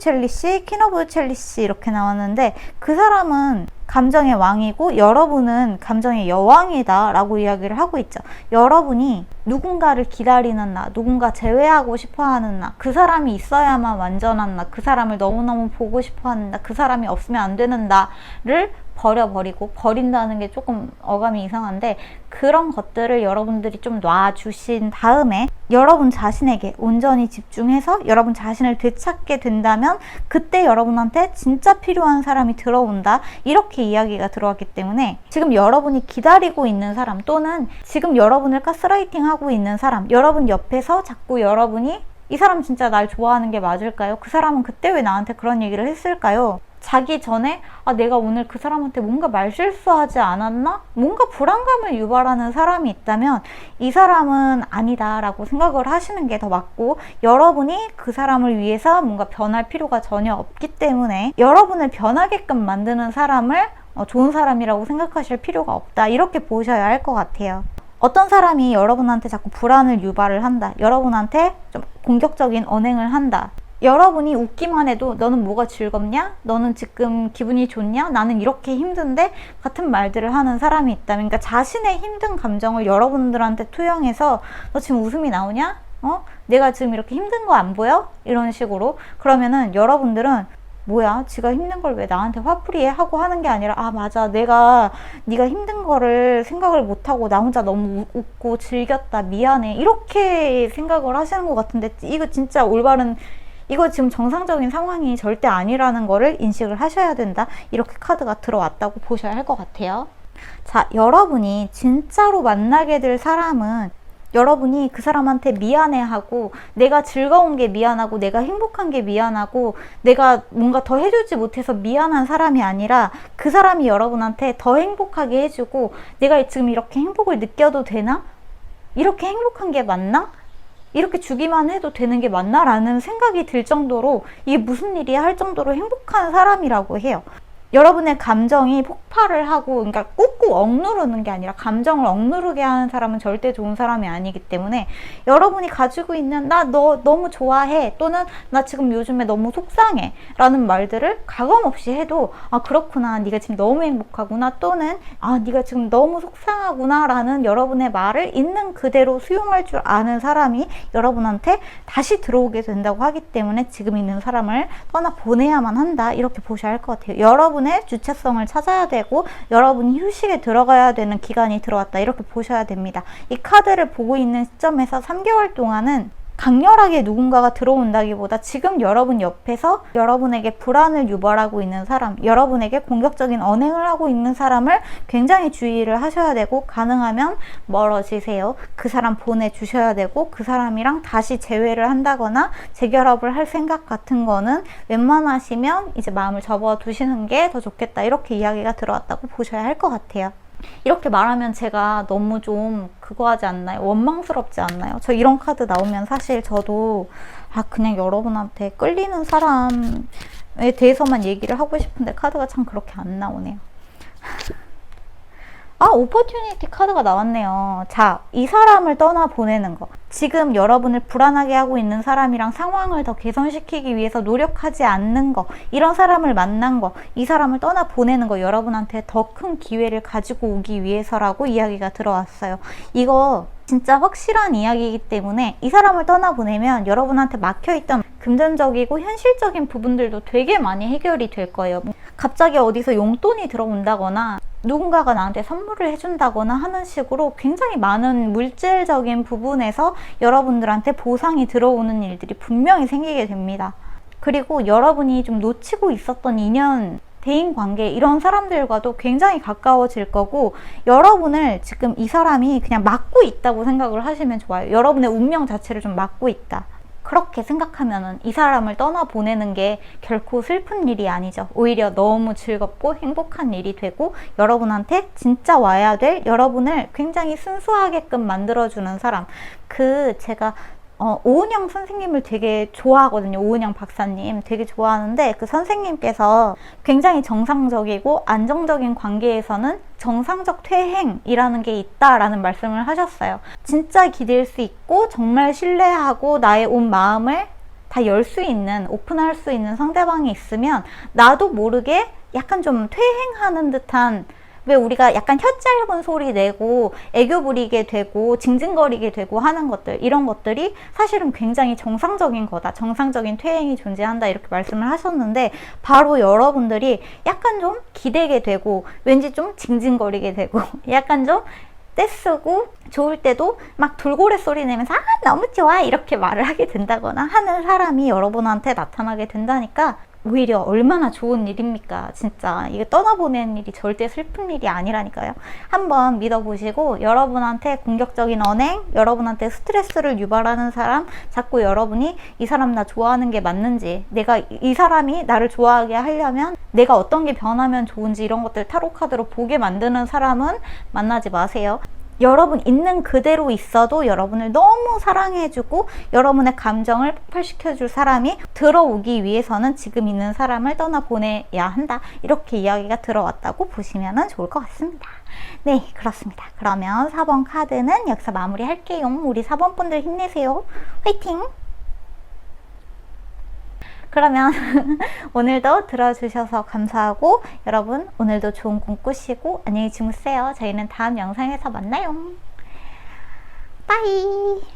[SPEAKER 1] 첼리시 이렇게 나왔는데 그 사람은 감정의 왕이고 여러분은 감정의 여왕이다 라고 이야기를 하고 있죠. 여러분이 누군가를 기다리는 나, 누군가 제외하고 싶어하는 나, 그 사람이 있어야만 완전한 나, 그 사람을 너무너무 보고 싶어하는 나, 그 사람이 없으면 안 되는 나를 버려버리고, 버린다는 게 조금 어감이 이상한데 그런 것들을 여러분들이 좀 놔주신 다음에 여러분 자신에게 온전히 집중해서 여러분 자신을 되찾게 된다면 그때 여러분한테 진짜 필요한 사람이 들어온다, 이렇게 이야기가 들어왔기 때문에 지금 여러분이 기다리고 있는 사람 또는 지금 여러분을 가스라이팅 하고 있는 사람, 여러분 옆에서 자꾸 여러분이 이 사람 진짜 날 좋아하는 게 맞을까요? 그 사람은 그때 왜 나한테 그런 얘기를 했을까요? 자기 전에 내가 오늘 그 사람한테 뭔가 말실수하지 않았나? 뭔가 불안감을 유발하는 사람이 있다면 이 사람은 아니다 라고 생각을 하시는 게 더 맞고, 여러분이 그 사람을 위해서 뭔가 변할 필요가 전혀 없기 때문에 여러분을 변하게끔 만드는 사람을 좋은 사람이라고 생각하실 필요가 없다, 이렇게 보셔야 할 것 같아요. 어떤 사람이 여러분한테 자꾸 불안을 유발을 한다, 여러분한테 좀 공격적인 언행을 한다, 여러분이 웃기만 해도 너는 뭐가 즐겁냐? 너는 지금 기분이 좋냐? 나는 이렇게 힘든데? 같은 말들을 하는 사람이 있다면, 그러니까 자신의 힘든 감정을 여러분들한테 투영해서 너 지금 웃음이 나오냐? 내가 지금 이렇게 힘든 거 안 보여? 이런 식으로. 그러면은 여러분들은 뭐야? 지가 힘든 걸 왜 나한테 화풀이해? 하고 하는 게 아니라 맞아, 네가 힘든 거를 생각을 못하고 나 혼자 너무 웃고 즐겼다, 미안해, 이렇게 생각을 하시는 것 같은데 이거 진짜 올바른, 이거 지금 정상적인 상황이 절대 아니라는 거를 인식을 하셔야 된다, 이렇게 카드가 들어왔다고 보셔야 할 것 같아요. 자, 여러분이 진짜로 만나게 될 사람은 여러분이 그 사람한테 미안해하고 내가 즐거운 게 미안하고 내가 행복한 게 미안하고 내가 뭔가 더 해주지 못해서 미안한 사람이 아니라 그 사람이 여러분한테 더 행복하게 해주고 내가 지금 이렇게 행복을 느껴도 되나? 이렇게 행복한 게 맞나? 이렇게 주기만 해도 되는 게 맞나? 라는 생각이 들 정도로 이게 무슨 일이야 할 정도로 행복한 사람이라고 해요. 여러분의 감정이 폭발을 하고, 그러니까 꾹꾹 억누르는 게 아니라 감정을 억누르게 하는 사람은 절대 좋은 사람이 아니기 때문에 여러분이 가지고 있는 나 너 너무 좋아해, 또는 나 지금 요즘에 너무 속상해 라는 말들을 가감없이 해도 그렇구나, 네가 지금 너무 행복하구나, 또는 네가 지금 너무 속상하구나 라는 여러분의 말을 있는 그대로 수용할 줄 아는 사람이 여러분한테 다시 들어오게 된다고 하기 때문에 지금 있는 사람을 떠나보내야만 한다, 이렇게 보셔야 할 것 같아요. 여러분 여러분의 주체성을 찾아야 되고 여러분이 휴식에 들어가야 되는 기간이 들어왔다, 이렇게 보셔야 됩니다. 이 카드를 보고 있는 시점에서 3개월 동안은 강렬하게 누군가가 들어온다기보다 지금 여러분 옆에서 여러분에게 불안을 유발하고 있는 사람, 여러분에게 공격적인 언행을 하고 있는 사람을 굉장히 주의를 하셔야 되고, 가능하면 멀어지세요. 그 사람 보내주셔야 되고, 그 사람이랑 다시 재회를 한다거나 재결합을 할 생각 같은 거는 웬만하시면 이제 마음을 접어두시는 게 더 좋겠다, 이렇게 이야기가 들어왔다고 보셔야 할 것 같아요. 이렇게 말하면 제가 너무 좀 그거 하지 않나요? 원망스럽지 않나요? 저 이런 카드 나오면 사실 저도 그냥 여러분한테 끌리는 사람에 대해서만 얘기를 하고 싶은데 카드가 참 그렇게 안 나오네요. 오퍼튜니티 카드가 나왔네요. 자, 이 사람을 떠나보내는 거. 지금 여러분을 불안하게 하고 있는 사람이랑 상황을 더 개선시키기 위해서 노력하지 않는 거, 이런 사람을 만난 거, 이 사람을 떠나보내는 거, 여러분한테 더 큰 기회를 가지고 오기 위해서라고 이야기가 들어왔어요. 이거 진짜 확실한 이야기이기 때문에 이 사람을 떠나보내면 여러분한테 막혀있던 금전적이고 현실적인 부분들도 되게 많이 해결이 될 거예요. 갑자기 어디서 용돈이 들어온다거나 누군가가 나한테 선물을 해준다거나 하는 식으로 굉장히 많은 물질적인 부분에서 여러분들한테 보상이 들어오는 일들이 분명히 생기게 됩니다. 그리고 여러분이 좀 놓치고 있었던 인연, 대인관계, 이런 사람들과도 굉장히 가까워질 거고, 여러분을 지금 이 사람이 그냥 막고 있다고 생각을 하시면 좋아요. 여러분의 운명 자체를 좀 막고 있다. 그렇게 생각하면은 이 사람을 떠나보내는 게 결코 슬픈 일이 아니죠. 오히려 너무 즐겁고 행복한 일이 되고, 여러분한테 진짜 와야 될, 여러분을 굉장히 순수하게끔 만들어주는 사람. 제가 오은영 선생님을 되게 좋아하거든요. 오은영 박사님 되게 좋아하는데, 그 선생님께서 굉장히 정상적이고 안정적인 관계에서는 정상적 퇴행이라는 게 있다라는 말씀을 하셨어요. 진짜 기댈 수 있고 정말 신뢰하고 나의 온 마음을 다 열 수 있는, 오픈할 수 있는 상대방이 있으면 나도 모르게 약간 좀 퇴행하는 듯한, 왜 우리가 약간 혀 짧은 소리 내고 애교 부리게 되고 징징거리게 되고 하는 것들, 이런 것들이 사실은 굉장히 정상적인 거다, 정상적인 퇴행이 존재한다, 이렇게 말씀을 하셨는데, 바로 여러분들이 약간 좀 기대게 되고 왠지 좀 징징거리게 되고 약간 좀 떼쓰고 좋을 때도 막 돌고래 소리 내면서 너무 좋아, 이렇게 말을 하게 된다거나 하는 사람이 여러분한테 나타나게 된다니까, 오히려 얼마나 좋은 일입니까? 진짜 이게 떠나보내는 일이 절대 슬픈 일이 아니라니까요. 한번 믿어보시고, 여러분한테 공격적인 언행, 여러분한테 스트레스를 유발하는 사람, 자꾸 여러분이 이 사람 나 좋아하는 게 맞는지, 내가 이 사람이 나를 좋아하게 하려면 내가 어떤 게 변하면 좋은지, 이런 것들 타로 카드로 보게 만드는 사람은 만나지 마세요. 여러분 있는 그대로 있어도 여러분을 너무 사랑해주고 여러분의 감정을 폭발시켜줄 사람이 들어오기 위해서는 지금 있는 사람을 떠나보내야 한다, 이렇게 이야기가 들어왔다고 보시면 좋을 것 같습니다. 네, 그렇습니다. 그러면 4번 카드는 여기서 마무리할게요. 우리 4번 분들 힘내세요. 화이팅! 그러면 오늘도 들어주셔서 감사하고, 여러분 오늘도 좋은 꿈 꾸시고 안녕히 주무세요. 저희는 다음 영상에서 만나요. 빠이.